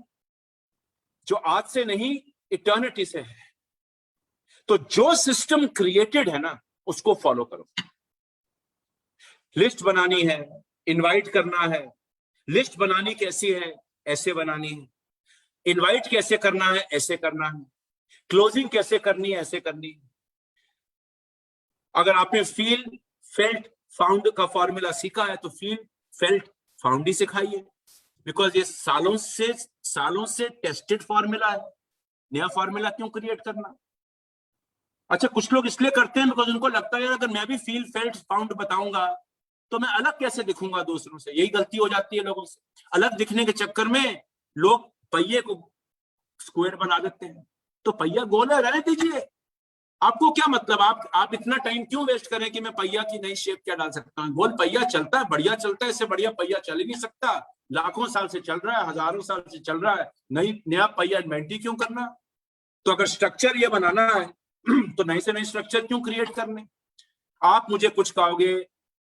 जो आज से नहीं, इटर्निटी से है। तो जो सिस्टम क्रिएटेड है ना, उसको फॉलो करो। लिस्ट बनानी है, इनवाइट करना है, लिस्ट बनानी कैसी है, ऐसे बनानी है। इनवाइट कैसे करना है, ऐसे करना है। क्लोजिंग कैसे करनी है, ऐसे करनी है। अगर आपने फील फेल्ट फाउंड का फॉर्मूला सीखा है तो फील फेल्ट फाउंड ही सिखाइए, बिकॉज ये सालों से टेस्टेड फॉर्मूला है। नया फॉर्मूला क्यों क्रिएट करना। अच्छा, कुछ लोग इसलिए करते हैं बिकॉज उनको लगता है अगर मैं भी फील फेल्ट फाउंड बताऊंगा तो मैं अलग कैसे दिखूंगा दूसरों से। यही गलती हो जाती है लोगों से। अलग दिखने के चक्कर में लोग पहिए को स्क्वायर बना देते हैं। तो पहिया गोल है, रहने दीजिए। आपको क्या मतलब, आप इतना टाइम क्यों वेस्ट करें कि मैं पहिया की नई शेप क्या डाल सकता हूँ। गोल पहिया चलता है, बढ़िया चलता है, इससे बढ़िया पहिया चल ही नहीं सकता। लाखों साल से चल रहा है, हजारों साल से चल रहा है, नया पहिया इन्वेंट ही क्यों करना। तो अगर स्ट्रक्चर ये बनाना है तो नए से नए स्ट्रक्चर क्यों क्रिएट करने। आप मुझे कुछ कहोगे,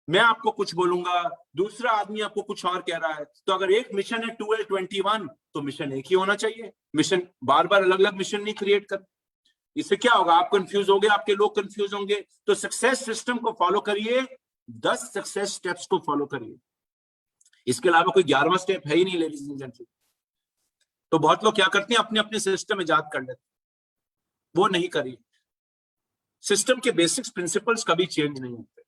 मैं आपको कुछ बोलूंगा, दूसरा आदमी आपको कुछ और कह रहा है। तो अगर एक मिशन है 1221 तो मिशन एक ही होना चाहिए। मिशन बार बार अलग अलग मिशन नहीं क्रिएट कर। इससे क्या होगा, आप कंफ्यूज होंगे, आपके लोग कंफ्यूज होंगे। तो सक्सेस सिस्टम को फॉलो करिए, 10 सक्सेस स्टेप्स को फॉलो करिए। इसके अलावा कोई 11वां स्टेप है ही नहीं लेडीज एंड जेंटलमैन। तो बहुत लोग क्या करते हैं, अपने अपने सिस्टम इजाद कर लेते, वो नहीं करिए। सिस्टम के बेसिक्स प्रिंसिपल्स कभी चेंज नहीं होते।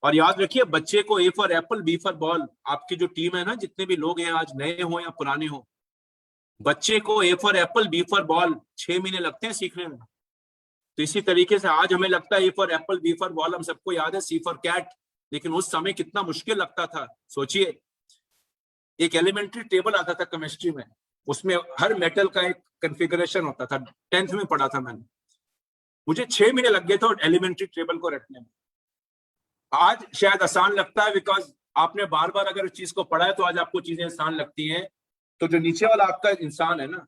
और याद रखिए, बच्चे को A for apple B for ball. आपकी जो टीम है ना, जितने भी लोग हैं आज, नए हो या पुराने हो, बच्चे को A for apple B for ball 6 महीने लगते हैं सीखने में। तो इसी तरीके से आज हमें लगता है A for apple B for ball, हम सबको याद है सी फॉर कैट, लेकिन उस समय कितना मुश्किल लगता था। सोचिए, एक एलिमेंट्री टेबल आता था केमिस्ट्री में, उसमें हर मेटल का एक कॉन्फ़िगरेशन होता था। 10th में पढ़ा था मैंने। मुझे 6 महीने लग गए थे एलिमेंट्री टेबल को रटने में। आज शायद आसान लगता है बिकॉज आपने बार बार अगर उस चीज को पढ़ा है तो आज आपको चीजें आसान लगती हैं। तो जो नीचे वाला आपका इंसान है ना,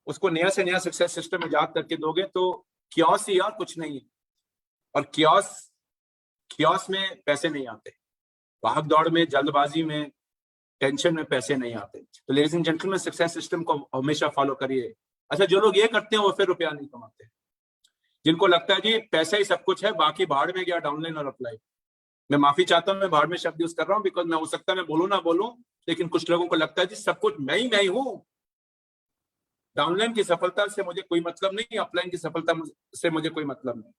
उसको नया से नया सक्सेस सिस्टम इजाद करके दोगे तो क्योस ही और कुछ नहीं है। और क्योस में पैसे नहीं आते, भाग दौड़ में, जल्दबाजी में, टेंशन में पैसे नहीं आते। तो ladies and gentleman, success system को हमेशा फॉलो करिए। अच्छा, जो लोग ये करते हैं वो फिर रुपया नहीं कमाते। जिनको लगता है जी पैसा ही सब कुछ है, बाकी भाड़ में गया डाउनलाइन और अप्लाई। मैं माफी चाहता हूं, मैं भाड़ में शब्द यूज कर रहा हूं बिकॉज मैं हो सकता है मैं बोलूं ना बोलूं, लेकिन कुछ लोगों को लगता है जी सब कुछ मैं ही हूं। डाउनलाइन की सफलता से मुझे कोई मतलब नहीं, अपलाइन की सफलता से मुझे कोई मतलब नहीं।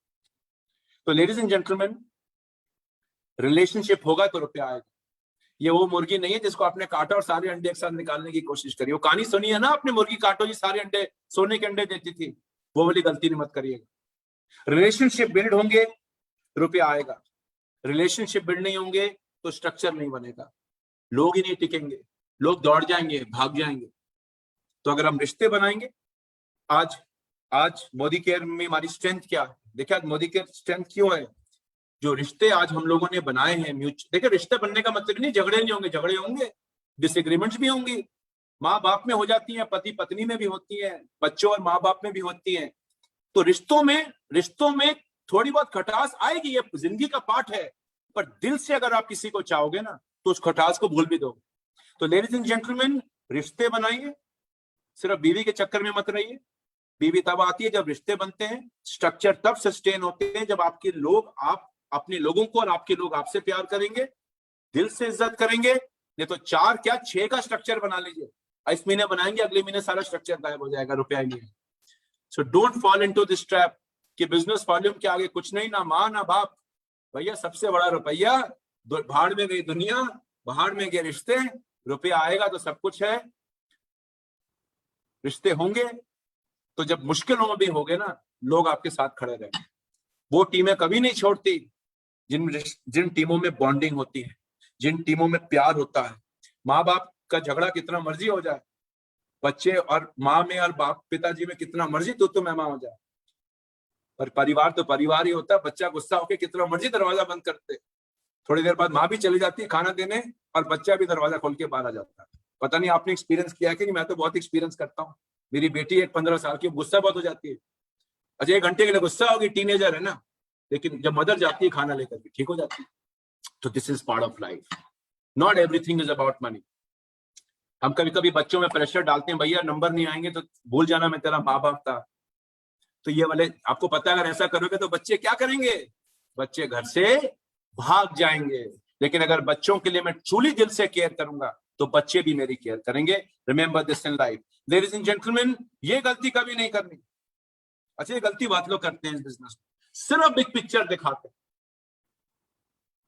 तो लेडीज एंड जेंटलमैन, रिलेशनशिप होगा तो रुपया आएगा। ये वो मुर्गी नहीं है जिसको आपने काटा और सारे अंडे एक साथ निकालने की कोशिश करी। वो कहानी सुनी है ना आपने, मुर्गी काटो जी सारे अंडे, सोने के अंडे देती थी। वो वाली गलती नहीं मत करिएगा। रिलेशनशिप बिल्ड होंगे, रुपया आएगा। रिलेशनशिप बिल्ड नहीं होंगे तो स्ट्रक्चर नहीं बनेगा, लोग ही नहीं टिकेंगे, लोग दौड़ जाएंगे, भाग जाएंगे। तो अगर हम रिश्ते बनाएंगे, आज मोदी केयर में हमारी स्ट्रेंथ क्या है। देखिए आज मोदी केयर स्ट्रेंथ क्यों है, जो रिश्ते आज हम लोगों ने बनाए हैं म्यूचुअल। देखिए रिश्ते बनने का मतलब नहीं झगड़े नहीं होंगे, झगड़े होंगे, डिसएग्रीमेंट्स भी होंगे, माँ बाप में हो जाती है, पति पत्नी में भी होती है, बच्चों और माँ बाप में भी होती है। तो रिश्तों में थोड़ी बहुत खटास आएगी, ये जिंदगी का पार्ट है। पर दिल से अगर आप किसी को चाहोगे ना तो उस खटास को भूल भी दोगे। तो लेडीज एंड जेंटलमैन, रिश्ते बनाइए, सिर्फ बीवी के चक्कर में मत रहिए। बीवी तब आती है जब रिश्ते बनते हैं। स्ट्रक्चर तब सस्टेन होते हैं जब आपके लोग आप अपने लोगों को और आपके लोग आपसे प्यार करेंगे, दिल से इज्जत करेंगे। नहीं तो 4 क्या 6 का स्ट्रक्चर बना लीजिए, इस महीने बनाएंगे, अगले महीने सारा स्ट्रक्चर गायब हो जाएगा, रुपया ही नहीं है। So don't fall into this trap कि बिजनेस वॉल्यूम के आगे कुछ नहीं, ना माँ ना बाप। भैया सबसे बड़ा रुपया, भाड़ में गई दुनिया, भाड़ में गए रिश्ते, रुपया आएगा तो सब कुछ है। रिश्ते होंगे तो जब मुश्किलों में भी होगे ना, लोग आपके साथ खड़े रहेंगे। वो टीमें कभी नहीं छोड़ती जिन टीमों में बॉन्डिंग होती है, जिन टीमों में प्यार होता है। माँ बाप का झगड़ा कितना मर्जी हो जाए, बच्चे और माँ में और बाप पिताजी में कितना मर्जी तो मेहमा हो जाए, पर परिवार तो परिवार ही होता है। बच्चा गुस्सा होकर कितना मर्जी दरवाजा बंद करते, थोड़ी देर बाद माँ भी चली जाती है खाना देने और बच्चा भी दरवाजा खोल के बाहर आ जाता है। पता नहीं आपने एक्सपीरियंस किया है कि नहीं, मैं तो बहुत एक्सपीरियंस करता हूँ। मेरी बेटी एक 15 साल की, गुस्सा बहुत हो जाती है। अच्छा 1 घंटे के लिए गुस्सा होगी, टीनेजर है ना, लेकिन जब मदर जाती है खाना लेकर के ठीक हो जाती है। तो this is part of life, not everything is about money. हम कभी कभी बच्चों में प्रेशर डालते हैं, भैया नंबर नहीं आएंगे तो भूल जाना मैं तेरा माँ बाप था। तो ये वाले आपको पता है अगर ऐसा करोगे तो बच्चे क्या करेंगे, बच्चे घर से भाग जाएंगे। लेकिन अगर बच्चों के लिए मैं ट्रूली दिल से केयर करूंगा तो बच्चे भी मेरी केयर करेंगे। Remember this in life ladies and gentleman, ये गलती कभी नहीं करनी। अच्छा, ये गलती बात लोग करते हैं इस बिजनेस में, सिर्फ बिग पिक्चर दिखाते हैं।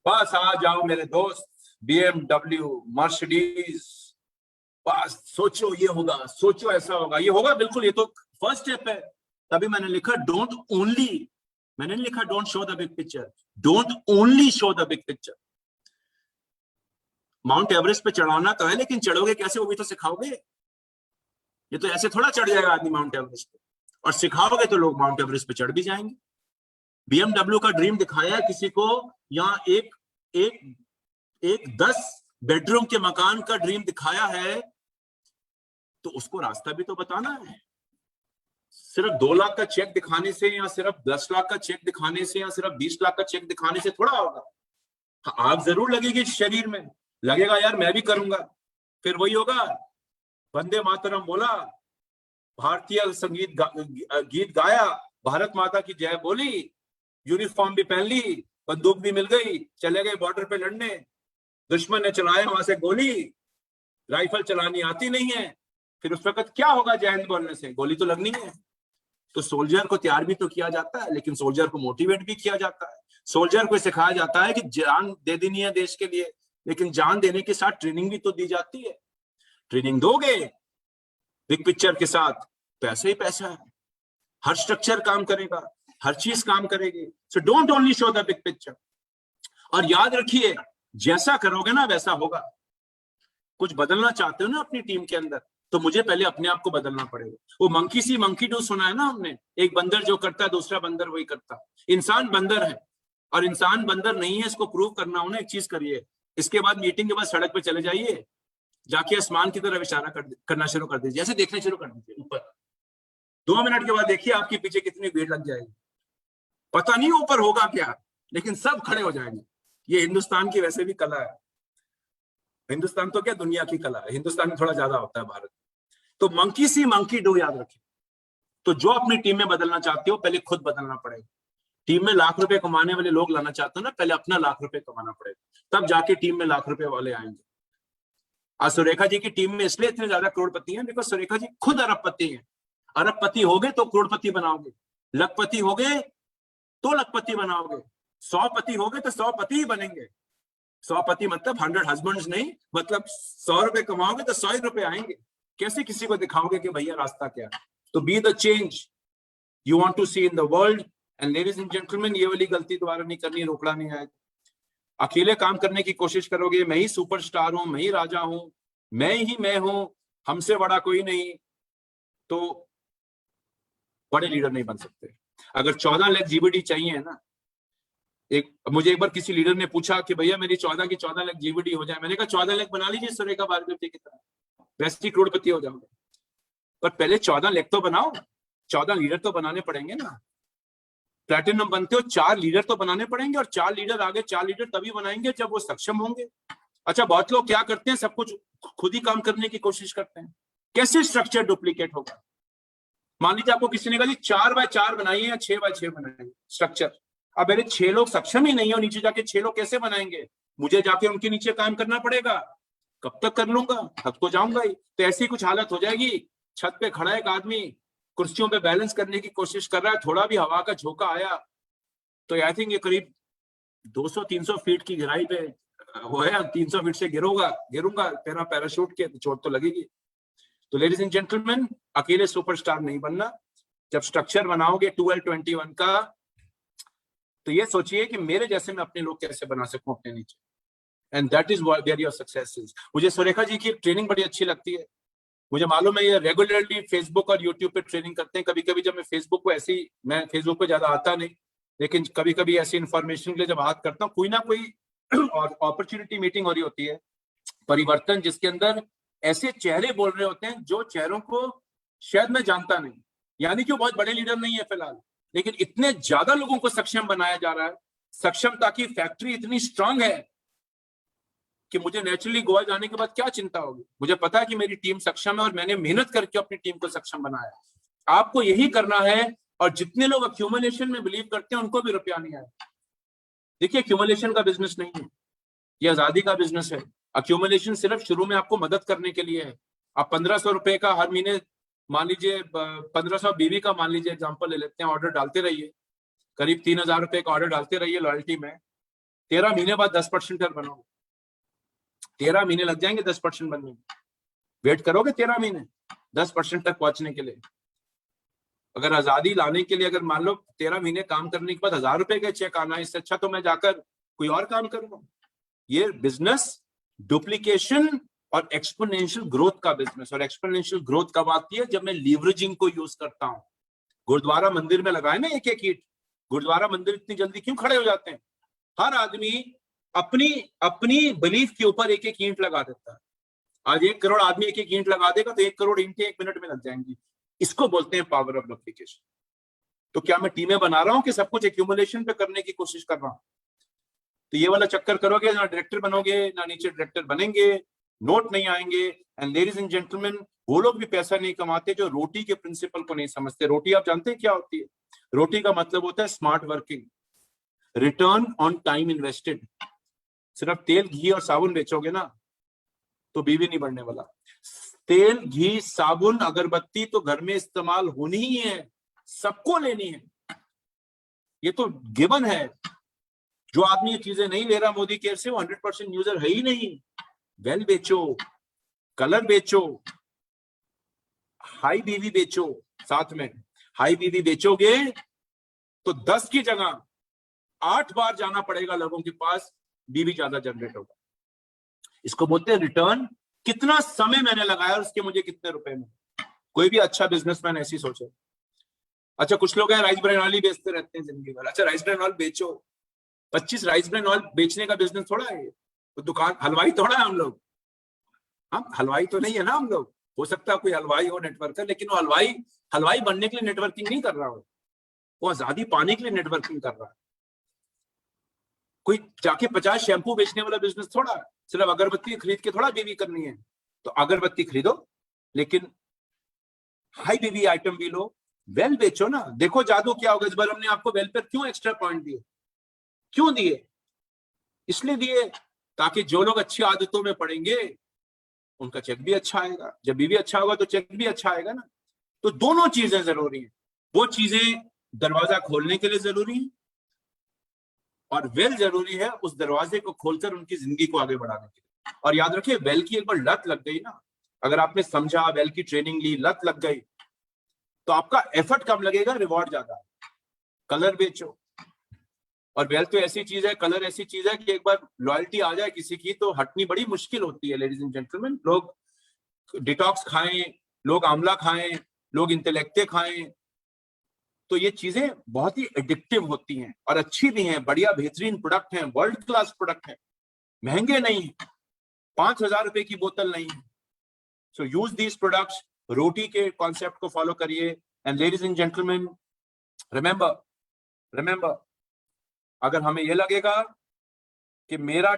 बस आ जाओ मेरे दोस्त, BMW, मर्सिडीज, बस सोचो ये होगा, सोचो ऐसा होगा, ये होगा, बिल्कुल, ये तो फर्स्ट स्टेप है। तभी मैंने लिखा डोंट ओनली, मैंने लिखा don't show the big picture, don't only show the big picture. Mount Everest पे चढ़ाना तो है, लेकिन चढ़ोगे कैसे वो भी तो सिखाओगे। ये तो ऐसे थोड़ा चढ़ जाएगा आदमी माउंट एवरेस्ट पे, और सिखाओगे तो लोग माउंट एवरेस्ट पे चढ़ भी जाएंगे। BMW का ड्रीम दिखाया है किसी को, यहाँ एक 10 बेडरूम के मकान का ड्रीम दिखाया है, तो उसको रास्ता भी तो बताना है। सिर्फ 2 लाख का चेक दिखाने से, या सिर्फ 10 लाख का चेक दिखाने से, या सिर्फ 20 लाख का चेक दिखाने से थोड़ा होगा। हाँ, आग जरूर लगेगी शरीर में, लगेगा यार मैं भी करूंगा, फिर वही होगा। वंदे मातरम बोला, भारतीय संगीत गीत गाया, भारत माता की जय बोली, यूनिफॉर्म भी पहन ली, बंदूक भी मिल गई, चले गए बॉर्डर पे लड़ने, दुश्मन ने चलाया वहां से गोली, राइफल चलानी आती नहीं है, फिर उस वक्त क्या होगा जय हिंद बोलने से, गोली तो लगनी है। तो सोल्जर को तैयार भी तो किया जाता है, लेकिन सोल्जर को मोटिवेट भी किया जाता है। सोल्जर को सिखाया जाता है कि जान दे देनी है देश के लिए, लेकिन जान देने के साथ ट्रेनिंग भी तो दी जाती है। ट्रेनिंग दोगे बिग पिक्चर के साथ, पैसे ही पैसा है, हर स्ट्रक्चर काम करेगा, हर चीज काम करेगी। So don't only show the big picture. और याद रखिए, जैसा करोगे ना वैसा होगा। कुछ बदलना चाहते हो ना अपनी टीम के अंदर, तो मुझे पहले अपने आप को बदलना पड़ेगा। वो मंकी सी मंकी डू सुना है ना हमने, एक बंदर जो करता है दूसरा बंदर वही करता। इंसान बंदर है और इंसान बंदर नहीं है, इसको प्रूव करना हो ना, एक चीज करिए, इसके बाद मीटिंग के बाद सड़क पे चले जाइए, जाके आसमान की तरफ इशारा करना शुरू कर दीजिए, ऐसे देखने शुरू कर दीजिए ऊपर। 2 मिनट के बाद देखिए आपके पीछे कितनी भीड़ लग जाएगी। पता नहीं ऊपर होगा क्या, लेकिन सब खड़े हो जाएंगे। ये हिंदुस्तान की वैसे भी कला है। हिंदुस्तान तो क्या, दुनिया की कला है, हिंदुस्तान में थोड़ा ज्यादा होता है भारत। तो मंकी सी मंकी डू याद रखिए। तो जो अपनी टीम में बदलना चाहते हो, पहले खुद बदलना पड़ेगा। टीम में लाख रुपए कमाने वाले लोग लाना चाहते हो ना, पहले अपना लाख रुपए कमाना पड़ेगा, तब जाके टीम में लाख रुपए वाले आएंगे। आज सुरेखा जी की टीम में इसलिए इतने ज्यादा करोड़पति हैं, बिकॉज सुरेखा जी खुद अरबपति हैं। अरबपति हो गए तो करोड़पति बनाओगे, लखपति हो गए तो लखपति बनाओगे, 100 पति हो गए तो 100 पति ही बनेंगे। 100 पति मतलब 100 हस्बैंड्स नहीं, मतलब 100 रुपए कमाओगे तो 100 रुपए आएंगे। कैसे किसी को दिखाओगे कि भैया रास्ता क्या है? तो be the change you want to see in the world. And ladies and gentleman, ये वाली गलती दोबारा नहीं करनी, रोकड़ा नहीं आएगा। अकेले काम करने की कोशिश करोगे, मैं ही सुपरस्टार हूं, मैं ही राजा हूं, मैं हूं, हमसे बड़ा कोई नहीं, तो बड़े लीडर नहीं बन सकते। अगर 14 लाख जीबीडी चाहिए ना, मुझे एक बार किसी लीडर ने पूछा कि भैया मेरी 14 की 14 लाख जीबीडी हो जाए, मैंने कहा 14 लाख बना लीजिए सुरेखा भार्गव जी की तरह, वैसे ही करोड़पति हो जाओगे। पर पहले 14 लाख तो बनाओ, 14 लीडर तो बनाने पड़ेंगे ना। प्लैटिनम बनते हो 4 लीडर तो बनाने पड़ेंगे, और 4 लीडर आगे 4 लीडर तभी बनाएंगे जब वो सक्षम होंगे। अच्छा, बहुत लोग क्या करते हैं, सब कुछ खुद ही काम करने की कोशिश करते हैं। कैसे स्ट्रक्चर डुप्लीकेट होगा? मान लीजिए आपको किसी ने कहा 4x4 बनाइए या 6x6 बनाइए स्ट्रक्चर। अब मेरे 6 लोग सक्षम ही नहीं हो, नीचे जाके 6 लोग कैसे बनाएंगे? मुझे जाके उनके नीचे काम करना पड़ेगा। कब तक कर लूंगा? थक तो जाऊंगा ही। तो ऐसी कुछ हालत हो जाएगी, छत पे खड़ा एक आदमी कुर्सियों पे बैलेंस करने की कोशिश कर रहा है, थोड़ा भी हवा का झोंका आया तो आई थिंक ये करीब 200-300 फीट की गिराई पे वो है, 300 फीट से गिरूंगा तेरा पैराशूट के, चोट तो लगेगी। तो लेडीज एंड जेंटलमैन, अकेले सुपरस्टार नहीं बनना। जब स्ट्रक्चर बनाओगे 1221 का, तो ये सोचिए कि मेरे जैसे मैं अपने लोग कैसे बना सकूं अपने नीचे, and that is where your success is. मुझे सुरेखा जी की ट्रेनिंग बड़ी अच्छी लगती है। मुझे मालूम है ये रेगुलरली फेसबुक और यूट्यूब पे ट्रेनिंग करते हैं। कभी कभी जब मैं फेसबुक पे ज्यादा आता नहीं, लेकिन कभी कभी ऐसी इंफॉर्मेशन के लिए जब बात करता हूँ, कोई ना कोई अपॉर्चुनिटी मीटिंग हो रही होती है, परिवर्तन जिसके अंदर ऐसे चेहरे बोल रहे होते हैं जो चेहरों को शायद मैं जानता नहीं, यानी कि वो बहुत बड़े लीडर नहीं है फिलहाल, लेकिन इतने ज्यादा लोगों को सक्षम बनाया जा रहा है। सक्षमता की फैक्ट्री इतनी स्ट्रांग है कि मुझे नेचुरली गोवा जाने के बाद क्या चिंता होगी। मुझे पता है कि मेरी टीम सक्षम है और मैंने मेहनत करके अपनी टीम को सक्षम बनाया। आपको यही करना है। और जितने लोग अक्यूमुलेशन में बिलीव करते हैं उनको भी रुपया नहीं आया। देखिए, अक्यूमुलेशन का बिजनेस नहीं है, ये आजादी का बिजनेस है। अक्यूमुलेशन सिर्फ शुरू में आपको मदद करने के लिए है। आप 1500 रुपए का हर महीने, मान लीजिए 1500 बीवी का मान लीजिए एग्जांपल ले लेते हैं, ऑर्डर डालते रहिए, करीब 3000 रुपए का ऑर्डर डालते रहिए लॉयल्टी में। 13 महीने बाद 10% बनोगे, 13 महीने लग जाएंगे 10% बनने में। वेट करोगे 13 महीने 10% तक पहुंचने के लिए? अगर आजादी लाने के लिए अगर मान लो 13 महीने काम करने के बाद 1000 रुपए का चेक आना है, इससे अच्छा तो मैं जाकर कोई और काम करूंगा। ये बिजनेस डुप्लीकेशन और एक्सपोनेंशियल ग्रोथ का बिजनेस। और एक्सपोनेंशियल ग्रोथ कब आती है? जब मैं लीवरेजिंग को यूज करता हूं। गुरुद्वारा मंदिर में लगाए ना एक एक ईंट, गुरुद्वारा मंदिर इतनी जल्दी क्यों खड़े हो जाते हैं? हर आदमी अपनी बिलीफ के ऊपर एक एक ईंट लगा देता है। आज 1 करोड़ आदमी एक एक ईंट लगा देगा तो 1 करोड़ ईंटें 1 मिनट में लग जाएंगी। इसको बोलते हैं पावर ऑफ डुप्लीकेशन। तो क्या मैं टीमें बना रहा हूं कि सब कुछ एक्यूमुलेशन पे करने की कोशिश कर रहा हूं? तो ये वाला चक्कर करोगे ना डायरेक्टर बनोगे ना नीचे डायरेक्टर बनेंगे, नोट नहीं आएंगे। एंड लेडीज एंड जेंटलमैन, वो लोग भी पैसा नहीं कमाते जो रोटी के प्रिंसिपल को नहीं समझते। रोटी आप जानते हैं क्या होती है? रोटी का मतलब होता है smart working, return on time invested. सिर्फ तेल घी और साबुन बेचोगे ना तो बीवी नहीं बढ़ने वाला। तेल घी साबुन अगरबत्ती तो घर में इस्तेमाल होनी ही है, सबको लेनी है, ये तो गिवन है। जो आदमी ये चीजें नहीं ले रहा मोदी केयर से वो 100% यूजर है ही नहीं। वेल बेचो, कलर बेचो, हाई बीवी बेचो। साथ में हाई बीवी बेचोगे तो 10 की जगह 8 बार जाना पड़ेगा लोगों के पास, बीवी ज्यादा जनरेट होगा। इसको बोलते हैं रिटर्न। कितना समय मैंने लगाया और उसके मुझे कितने रुपए में। कोई भी अच्छा बिजनेसमैन ऐसी सोचे। अच्छा, कुछ लोग हैं राइस ब्रान ऑयल ही बेचते रहते हैं जिंदगी भर। अच्छा, राइस ब्रान ऑयल बेचो। 25 राइस ब्रान ऑयल बेचने का बिजनेस थोड़ा है ये। तो दुकान हलवाई थोड़ा है हम लोग। हम हलवाई तो नहीं है ना हम लोग। हो सकता है कोई हलवाई हो नेटवर्कर, लेकिन वो हलवाई बनने के लिए नेटवर्किंग नहीं कर रहा हो, वो आजादी पाने के लिए नेटवर्किंग कर रहा है। कोई जाके 50 शैम्पू बेचने वाला बिजनेस थोड़ा है। सिर्फ अगरबत्ती खरीद के थोड़ा बीवी करनी है। तो अगरबत्ती खरीदो लेकिन हाई बीवी आइटम भी लो, वेल बेचो ना। देखो जादू क्या होगा। इस बार हमने आपको वेल पर क्यों एक्स्ट्रा पॉइंट दिए? क्यों दिए? इसलिए दिए ताकि जो लोग अच्छी आदतों में पड़ेंगे उनका चेक भी अच्छा आएगा। जब बीवी अच्छा होगा तो चेक भी अच्छा आएगा ना। तो दोनों चीजें जरूरी हैं। वो चीजें दरवाजा खोलने के लिए जरूरी है और वेल जरूरी है उस दरवाजे को खोलकर उनकी जिंदगी को आगे बढ़ाने के लिए। और याद रखिए, वेल की एक बार लत लग गई ना, अगर आपने समझा, वेल की ट्रेनिंग ली, लत लग गई तो आपका एफर्ट कम लगेगा, रिवॉर्ड ज्यादा है। कलर बेचो। और वेल तो ऐसी चीज है, कलर ऐसी चीज है कि एक बार लॉयल्टी आ जाए किसी की तो हटनी बड़ी मुश्किल होती है। लेडीज एंड जेंटलमैन, लोग डिटॉक्स खाएं, लोग आंवला खाएं, लोग इंटेलेक्टे खाएं, तो ये चीजें बहुत ही एडिक्टिव होती हैं और अच्छी भी हैं। बढ़िया बेहतरीन प्रोडक्ट हैं, वर्ल्ड क्लास प्रोडक्ट हैं, महंगे नहीं, 5000 रुपए की बोतल नहीं है। सो यूज दीज प्रोडक्ट्स। रोटी के कॉन्सेप्ट को फॉलो करिए। And ladies and gentleman, remember, अगर हमें ये लगेगा कि मेरा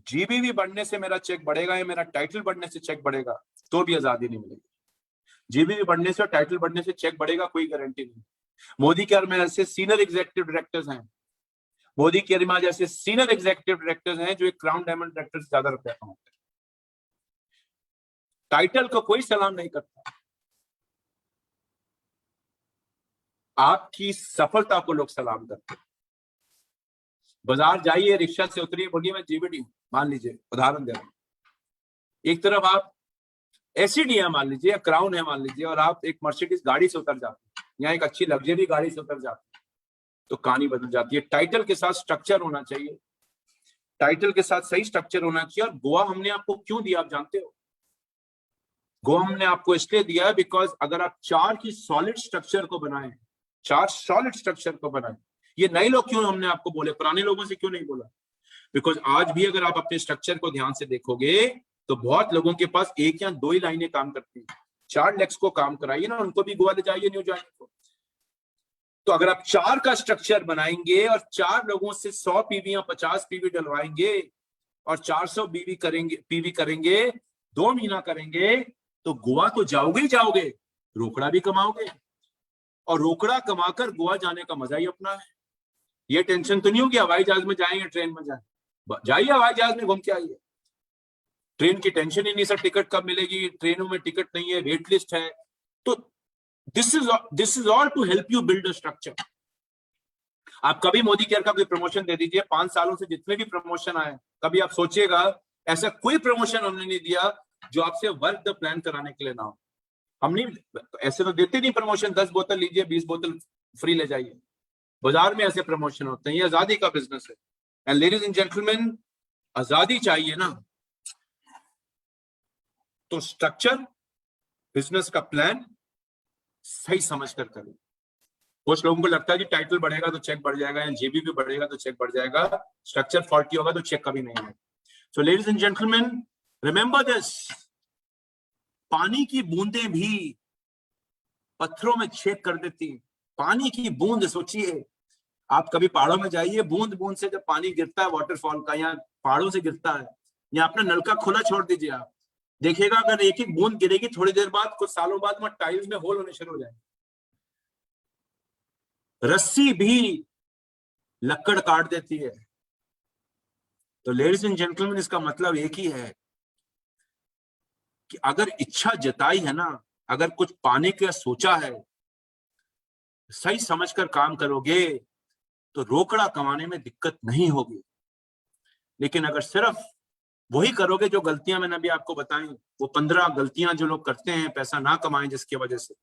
जीबीवी बढ़ने से मेरा चेक बढ़ेगा या मेरा टाइटल बढ़ने से चेक बढ़ेगा, तो भी आजादी नहीं मिलेगी। जीबीवी बढ़ने से और टाइटल बढ़ने से चेक बढ़ेगा, कोई गारंटी नहीं। मोदी केयर में ऐसे सीनियर एग्जीक्यूटिव डायरेक्टर्स हैं, मोदी केयर में जैसे सीनियर एग्जीक्यूटिव डायरेक्टर्स हैं जो एक क्राउन डायमंड डायरेक्टर से ज्यादा रुपया कमाते हैं। टाइटल को कोई सलाम नहीं करता, आपकी सफलता को लोग सलाम करते हैं। बाजार जाइए, रिक्शा से उतरिए, बोलिए मैं जीबीडी, मान लीजिए उदाहरण दे रहा हूं। एक तरफ आप एसिडी है मान लीजिए, या क्राउन है मान लीजिए, और आप एक मर्सिडीज गाड़ी से उतर जाते हैं या एक अच्छी लग्जरी गाड़ी से उतर जाते हैं, तो कहानी बदल जाती है। टाइटल के साथ स्ट्रक्चर होना चाहिए, टाइटल के साथ सही स्ट्रक्चर होना चाहिए। और गोवा हमने आपको क्यों दिया आप जानते हो? गोवा हमने आपको इसलिए दिया बिकॉज अगर आप 4 की सॉलिड स्ट्रक्चर को बनाएं, 4 सॉलिड स्ट्रक्चर को बनाएं। ये नए लोग क्यों हमने आपको बोले, पुराने लोगों से क्यों नहीं बोला? बिकॉज आज भी अगर आप अपने स्ट्रक्चर को ध्यान से देखोगे तो बहुत लोगों के पास 1 या 2 ही लाइनें काम करती हैं। 4 लेग्स को काम कराइए ना, उनको भी गोवा ले जाइए न्यू ज्वाइनिंग को। तो अगर आप 4 का स्ट्रक्चर बनाएंगे और 4 लोगों से 100 पीवी या 50 पीवी डलवाएंगे और 400 पीवी करेंगे, 2 महीना करेंगे, तो गोवा तो जाओगे ही जाओगे, रोकड़ा भी कमाओगे। और रोकड़ा कमाकर गोवा जाने का मजा ही अपना है। ये टेंशन तो नहीं होगी हवाई जहाज में जाए या ट्रेन में जाए, जाइए हवाई जहाज में घूम के आइए, ट्रेन की टेंशन ही नहीं सर, टिकट कब मिलेगी, ट्रेनों में टिकट नहीं है, वेट लिस्ट है। तो this is all to help you build a structure. आप कभी मोदी केयर का कोई प्रमोशन दे दीजिए, 5 सालों से जितने भी प्रमोशन आए, कभी आप सोचिएगा ऐसा कोई प्रमोशन हमने नहीं दिया जो आपसे वर्क द प्लान कराने के लिए ना हो। हम नहीं ऐसे तो देते नहीं प्रमोशन, 10 बोतल लीजिए 20 बोतल फ्री ले जाइए, बाजार में ऐसे प्रमोशन होते हैं। ये आजादी का बिजनेस है। एंड लेडीज एंड जेंटलमैन, आजादी चाहिए ना, तो स्ट्रक्चर, बिजनेस का प्लान सही समझ कर करें। कुछ लोगों को लगता है कि टाइटल बढ़ेगा तो चेक बढ़ जाएगा, या जेबी भी बढ़ेगा तो चेक बढ़ जाएगा, स्ट्रक्चर फॉल्टी होगा तो चेक कभी नहीं आएगा। So ladies and gentleman, remember this, पानी की बूंदें भी पत्थरों में छेद कर देती हैं। पानी की बूंद, सोचिए आप कभी पहाड़ों में जाइए, बूंद बूंद से जब पानी गिरता है वाटरफॉल का, या पहाड़ों से गिरता है, या अपना नलका खुला छोड़ दीजिए, आप देखिएगा अगर एक एक बूंद गिरेगी, थोड़ी देर बाद, कुछ सालों बाद वहां टाइल्स में होल होने शुरू हो जाएंगे। रस्सी भी लक्कड़ काट देती है। तो लेडीज एंड जेंटलमैन, इसका मतलब एक ही है कि अगर इच्छा जताई है ना, अगर कुछ पाने का सोचा है, सही समझकर काम करोगे तो रोकड़ा कमाने में दिक्कत नहीं होगी। लेकिन अगर सिर्फ वही करोगे जो गलतियां मैंने अभी आपको बताई, वो 15 गलतियां जो लोग करते हैं, पैसा ना कमाएं, जिसकी वजह से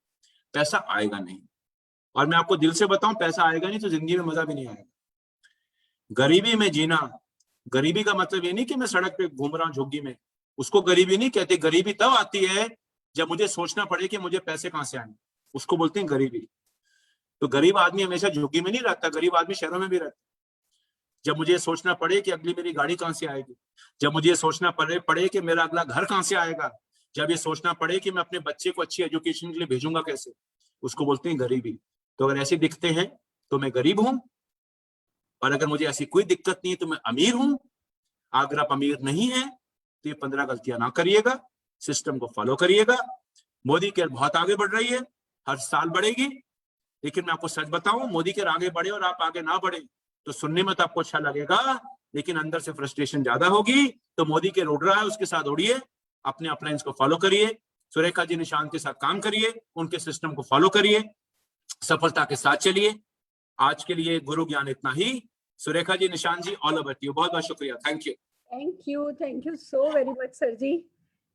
पैसा आएगा नहीं। और मैं आपको दिल से बताऊं, पैसा आएगा नहीं तो जिंदगी में मजा भी नहीं आएगा। गरीबी में जीना, गरीबी का मतलब ये नहीं कि मैं सड़क पे घूम रहा हूं झुग्गी में, उसको गरीबी नहीं कहते। गरीबी तब आती है जब मुझे सोचना पड़े कि मुझे पैसे कहां से आए, उसको बोलते हैं गरीबी। तो गरीब आदमी हमेशा झुग्गी में नहीं रहता, गरीब आदमी शहरों में भी रहता। जब मुझे सोचना पड़े कि अगली मेरी गाड़ी कहां से आएगी, जब मुझे सोचना पड़े कि मेरा अगला घर कहां से आएगा, जब ये सोचना पड़े कि मैं अपने बच्चे को अच्छी एजुकेशन के लिए भेजूंगा कैसे, उसको बोलते हैं गरीबी। तो अगर ऐसे दिखते हैं तो मैं गरीब हूं, और अगर मुझे ऐसी कोई दिक्कत नहीं है तो मैं अमीर हूं। अगर आप अमीर नहीं है तो ये 15 गलतियां ना करिएगा, सिस्टम को फॉलो करिएगा। मोदी केयर बहुत आगे बढ़ रही है, हर साल बढ़ेगी। लेकिन मैं आपको सच बताऊं, मोदी केयर आगे बढ़े और आप आगे ना बढ़े तो सुनने में तो आपको अच्छा लगेगा, लेकिन अंदर से फ्रस्ट्रेशन ज्यादा होगी। तो मोदी केयर उड़ रहा है, उसके साथ उड़िए, अपने अपलाइंस को फॉलो करिए, सुरेखा जी निशांत के साथ काम करिए, उनके सिस्टम को फॉलो करिए, सफलता के साथ चलिए। आज के लिए गुरु ज्ञान इतना ही। Surekha ji, Nishant ji, all over to you. बहुत बहुत शुक्रिया। Thank you. Thank you so very much sir ji.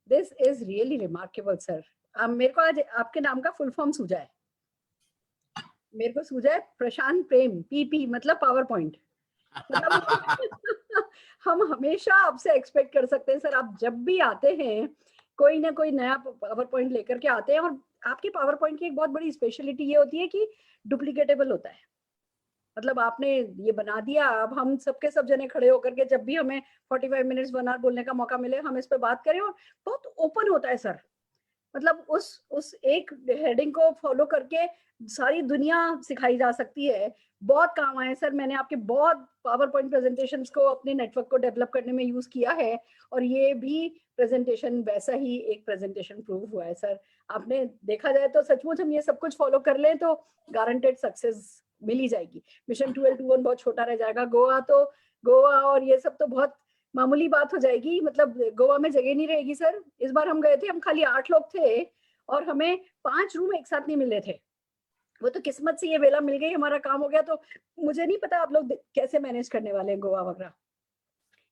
This is really remarkable sir. मेरे को आज आपके नाम का फुल फॉर्म सूझा है। मेरे को सूझा है प्रशांत प्रेम, पीपी मतलब पावर पॉइंट। हम हमेशा आपसे एक्सपेक्ट कर सकते हैं सर, आप जब भी आते हैं कोई ना कोई नया पावर पॉइंट लेकर के आते हैं। और आपकी पावर पॉइंट की एक बहुत बड़ी स्पेशलिटी ये होती है कि डुप्लीकेटेबल होता है। मतलब आपने ये बना दिया, अब हम सबके सब जने खड़े होकर के जब भी हमें 45 मिनट्स 1 आवर बोलने का मौका मिले, हम इस पे बात करें। और बहुत ओपन होता है सर, मतलब उस एक हेडिंग को फॉलो करके सारी दुनिया सिखाई जा सकती है। बहुत काम आए सर, मैंने आपके बहुत पावर पॉइंट प्रेजेंटेशंस को अपने नेटवर्क को डेवलप करने में यूज किया है, और ये भी प्रेजेंटेशन वैसा ही एक प्रेजेंटेशन प्रूव हुआ है सर। आपने देखा जाए तो सचमुच हम ये सब कुछ फॉलो कर लें तो गारंटेड सक्सेस मिल ही जाएगी। मिशन 1221 बहुत छोटा रह जाएगा। गोवा और ये सब तो बहुत मामूली बात हो जाएगी, मतलब गोवा में जगह नहीं रहेगी सर। इस बार हम गए थे, हम खाली 8 लोग थे और हमें 5 रूम एक साथ नहीं मिल रहे थे। वो तो किस्मत से ये वेला मिल गई, हमारा काम हो गया। तो मुझे नहीं पता आप लोग कैसे मैनेज करने वाले हैं गोवा वगैरह।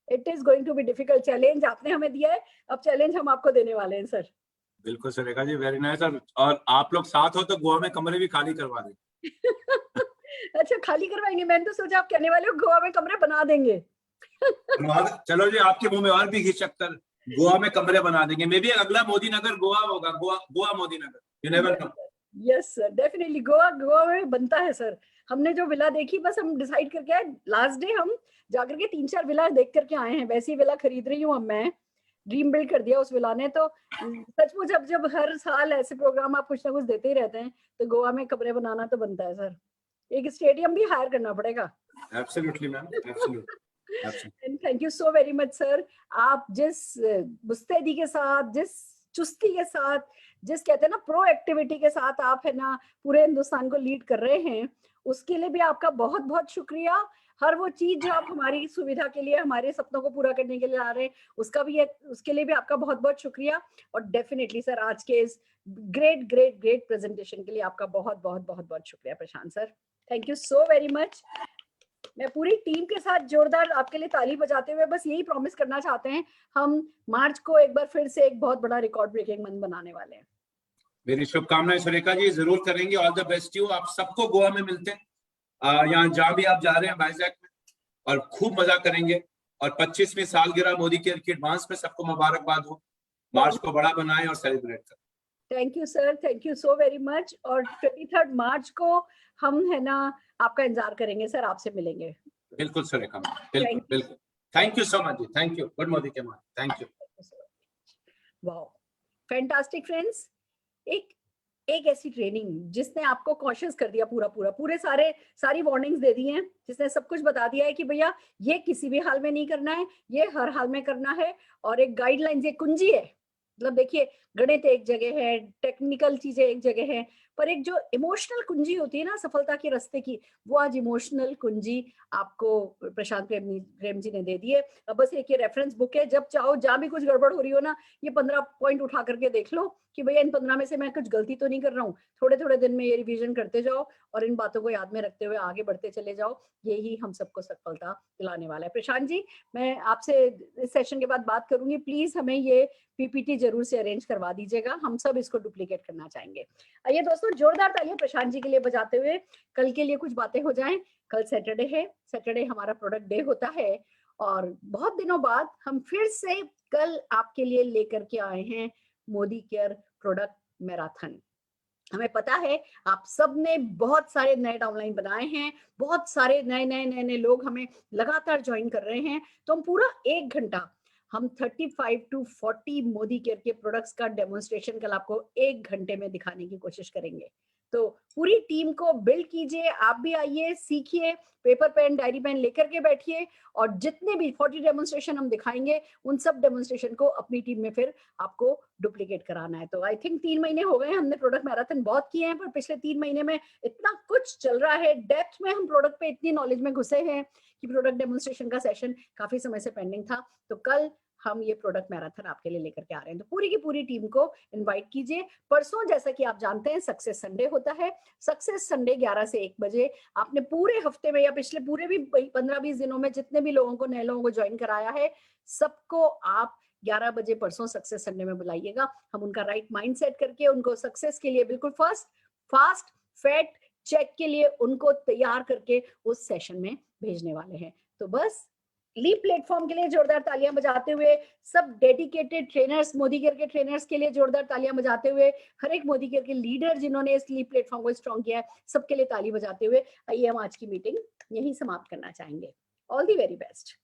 It is going to be difficult. Challenge आपने हमें दिया है, अब चैलेंज हम आपको देने वाले हैं सर। बिल्कुल Surekha ji, very nice sir. और आप लोग साथ हो तो गोवा में कमरे भी खाली करवा दें। अच्छा, खाली करवाएंगे? मैंने तो सोचा आप कहने वाले हो गोवा में कमरे बना देंगे। चलो जी, आपके मुंह में और भी घी शक्कर, गोवा में कमरे बना देंगे। मे बी अगला मोदी नगर गोवा होगा, Goa Modi Nagar, you never know. Yes sir, definitely Goa में बनता है सर। हमने जो विला देखी, बस हम डिसाइड करके आए लास्ट डे, हम जाकर के 3-4 विला देख करके आए हैं। वैसी विला खरीद रही हूँ अब मैं, ड्रीम बिल्ड कर दिया उस विला ने। तो सचमुच जब हर साल ऐसे प्रोग्राम आप कुछ ना कुछ देते ही रहते हैं, तो गोवा में कमरे बनाना तो बनता है सर। एक स्टेडियम भी हायर करना पड़ेगा। Absolutely ma'am, absolutely. Thank you so very much sir. आप जिस मुस्तैदी के साथ, जिस चुस्ती के साथ, जिस कहते हैं ना प्रो एक्टिविटी के साथ आप है ना पूरे हिंदुस्तान को लीड कर रहे हैं, उसके लिए भी आपका बहुत बहुत शुक्रिया। हर वो चीज जो आप हमारी सुविधा के लिए, हमारे सपनों को पूरा करने के लिए ला रहे हैं, उसके लिए भी आपका बहुत बहुत शुक्रिया। और डेफिनेटली सर, आज के इस ग्रेट ग्रेट ग्रेट प्रेजेंटेशन के लिए आपका बहुत बहुत बहुत बहुत शुक्रिया Prashant sir. Thank you so very much. मैं पूरी टीम के साथ जोरदार आपके लिए ताली बजाते हुए बस यही प्रॉमिस करना चाहते हैं, हम मार्च को एक बार फिर से एक बहुत बड़ा रिकॉर्ड ब्रेकिंग मंथ बनाने वाले हैं। मेरी शुभकामनाएं सुरेखा जी, जरूर करेंगे। All the best you. आप सबको गोवा में मिलते हैं, यहाँ जहाँ भी आप जा रहे हैं वाइजैक में, और खूब मजा करेंगे। और 25वीं सालगिरह मोदी केयर की एडवांस में सबको मुबारकबाद हो। मार्च को बड़ा बनाएं और सेलिब्रेट करें। Thank you sir, thank you so very much. और 23 मार्च को हम है ना आपका इंतजार करेंगे सर, आपसे मिलेंगे। बिल्कुल सुरेखा, बिल्कुल बिल्कुल। Thank you so much ji, thank you. Good Modi के मान, thank you. Wow, fantastic friends. एक ऐसी ट्रेनिंग जिसने आपको कॉशियस कर दिया, पूरे सारी वार्निंग्स दे दी हैं, जिसने सब कुछ बता दिया है कि भैया ये किसी भी हाल में नहीं करना है, ये हर हाल में करना है। और एक गाइडलाइंस, ये कुंजी है। मतलब देखिए, गणित एक जगह है, टेक्निकल चीजें एक जगह है, पर एक जो इमोशनल कुंजी होती है ना सफलता के रास्ते की, वो आज इमोशनल कुंजी आपको प्रशांत प्रेम जी ने दे दी है। अब बस एक ये रेफरेंस बुक है, जब चाहो जहां भी कुछ गड़बड़ हो रही हो ना, ये 15 पॉइंट उठा करके देख लो कि भैया इन 15 में से मैं कुछ गलती तो नहीं कर रहा हूँ। थोड़े थोड़े दिन में ये रिवीजन करते जाओ और इन बातों को याद में रखते हुए आगे बढ़ते चले जाओ। यही हम सबको सफलता दिलाने वाला है। प्रशांत जी, मैं आपसे इस सेशन के बाद बात करूंगी, प्लीज हमें ये पीपीटी जरूर से अरेंज करवा दीजिएगा, हम सब इसको डुप्लीकेट करना चाहेंगे। आइए दोस्तों, जोरदार तालियां प्रशांत जी के लिए बजाते हुए कल के लिए कुछ बातें हो जाएं। कल सैटरडे है, सैटरडे हमारा प्रोडक्ट डे होता है, और बहुत दिनों बाद हम फिर से कल आपके लिए लेकर के आए हैं मोदी केयर प्रोडक्ट मैराथन। हमें पता है आप सब ने बहुत सारे नए डाउनलाइन बनाए हैं, बहुत सारे नए लोग हमें लगातार ज्वाइन कर रहे हैं। तो हम पूरा 1 घंटा, हम 35 to 40 मोदी केयर के प्रोडक्ट्स का डेमोन्स्ट्रेशन कल आपको 1 घंटे में दिखाने की कोशिश करेंगे। तो पूरी टीम को बिल्ड कीजिए, आप भी आइए, सीखिए, पेपर पेन डायरी पेन लेकर के बैठिए, और जितने भी 40 डेमोन्स्ट्रेशन हम दिखाएंगे, उन सब डेमोन्स्ट्रेशन को अपनी टीम में फिर आपको डुप्लीकेट कराना है। तो आई थिंक 3 महीने हो गए, हमने प्रोडक्ट मैराथन बहुत किए हैं, पर पिछले 3 महीने में इतना कुछ चल रहा है, डेप्थ में हम प्रोडक्ट पे इतनी नॉलेज में घुसे हैं कि प्रोडक्ट डेमोन्स्ट्रेशन का सेशन काफी समय से पेंडिंग था। तो कल हम ये प्रोडक्ट मैराथन आपके लिए लेकर के आ रहे हैं। तो पूरी की पूरी टीम को इनवाइट कीजिए। परसों जैसा कि आप जानते हैं सक्सेस संडे होता है। सक्सेस संडे 11 से 1 बजे आपने पूरे हफ्ते में या पिछले पूरे भी 15-20 दिनों में जितने भी लोगों को, नए लोगों को ज्वाइन कराया है, सबको आप 11 बजे परसों सक्सेस संडे में बुलाइएगा। हम उनका राइट माइंडसेट करके उनको सक्सेस के लिए बिल्कुल फास्ट फैट चेक के लिए उनको तैयार करके उस सेशन में भेजने वाले हैं। तो बस लीप प्लेटफॉर्म के लिए जोरदार तालियां बजाते हुए, सब डेडिकेटेड ट्रेनर्स, मोदी केयर के ट्रेनर्स के लिए जोरदार तालियां बजाते हुए, हर एक मोदी केयर के लीडर जिन्होंने इस लीप प्लेटफॉर्म को स्ट्रॉन्ग किया है, सबके लिए ताली बजाते हुए आइए हम आज की मीटिंग यही समाप्त करना चाहेंगे। All the very best.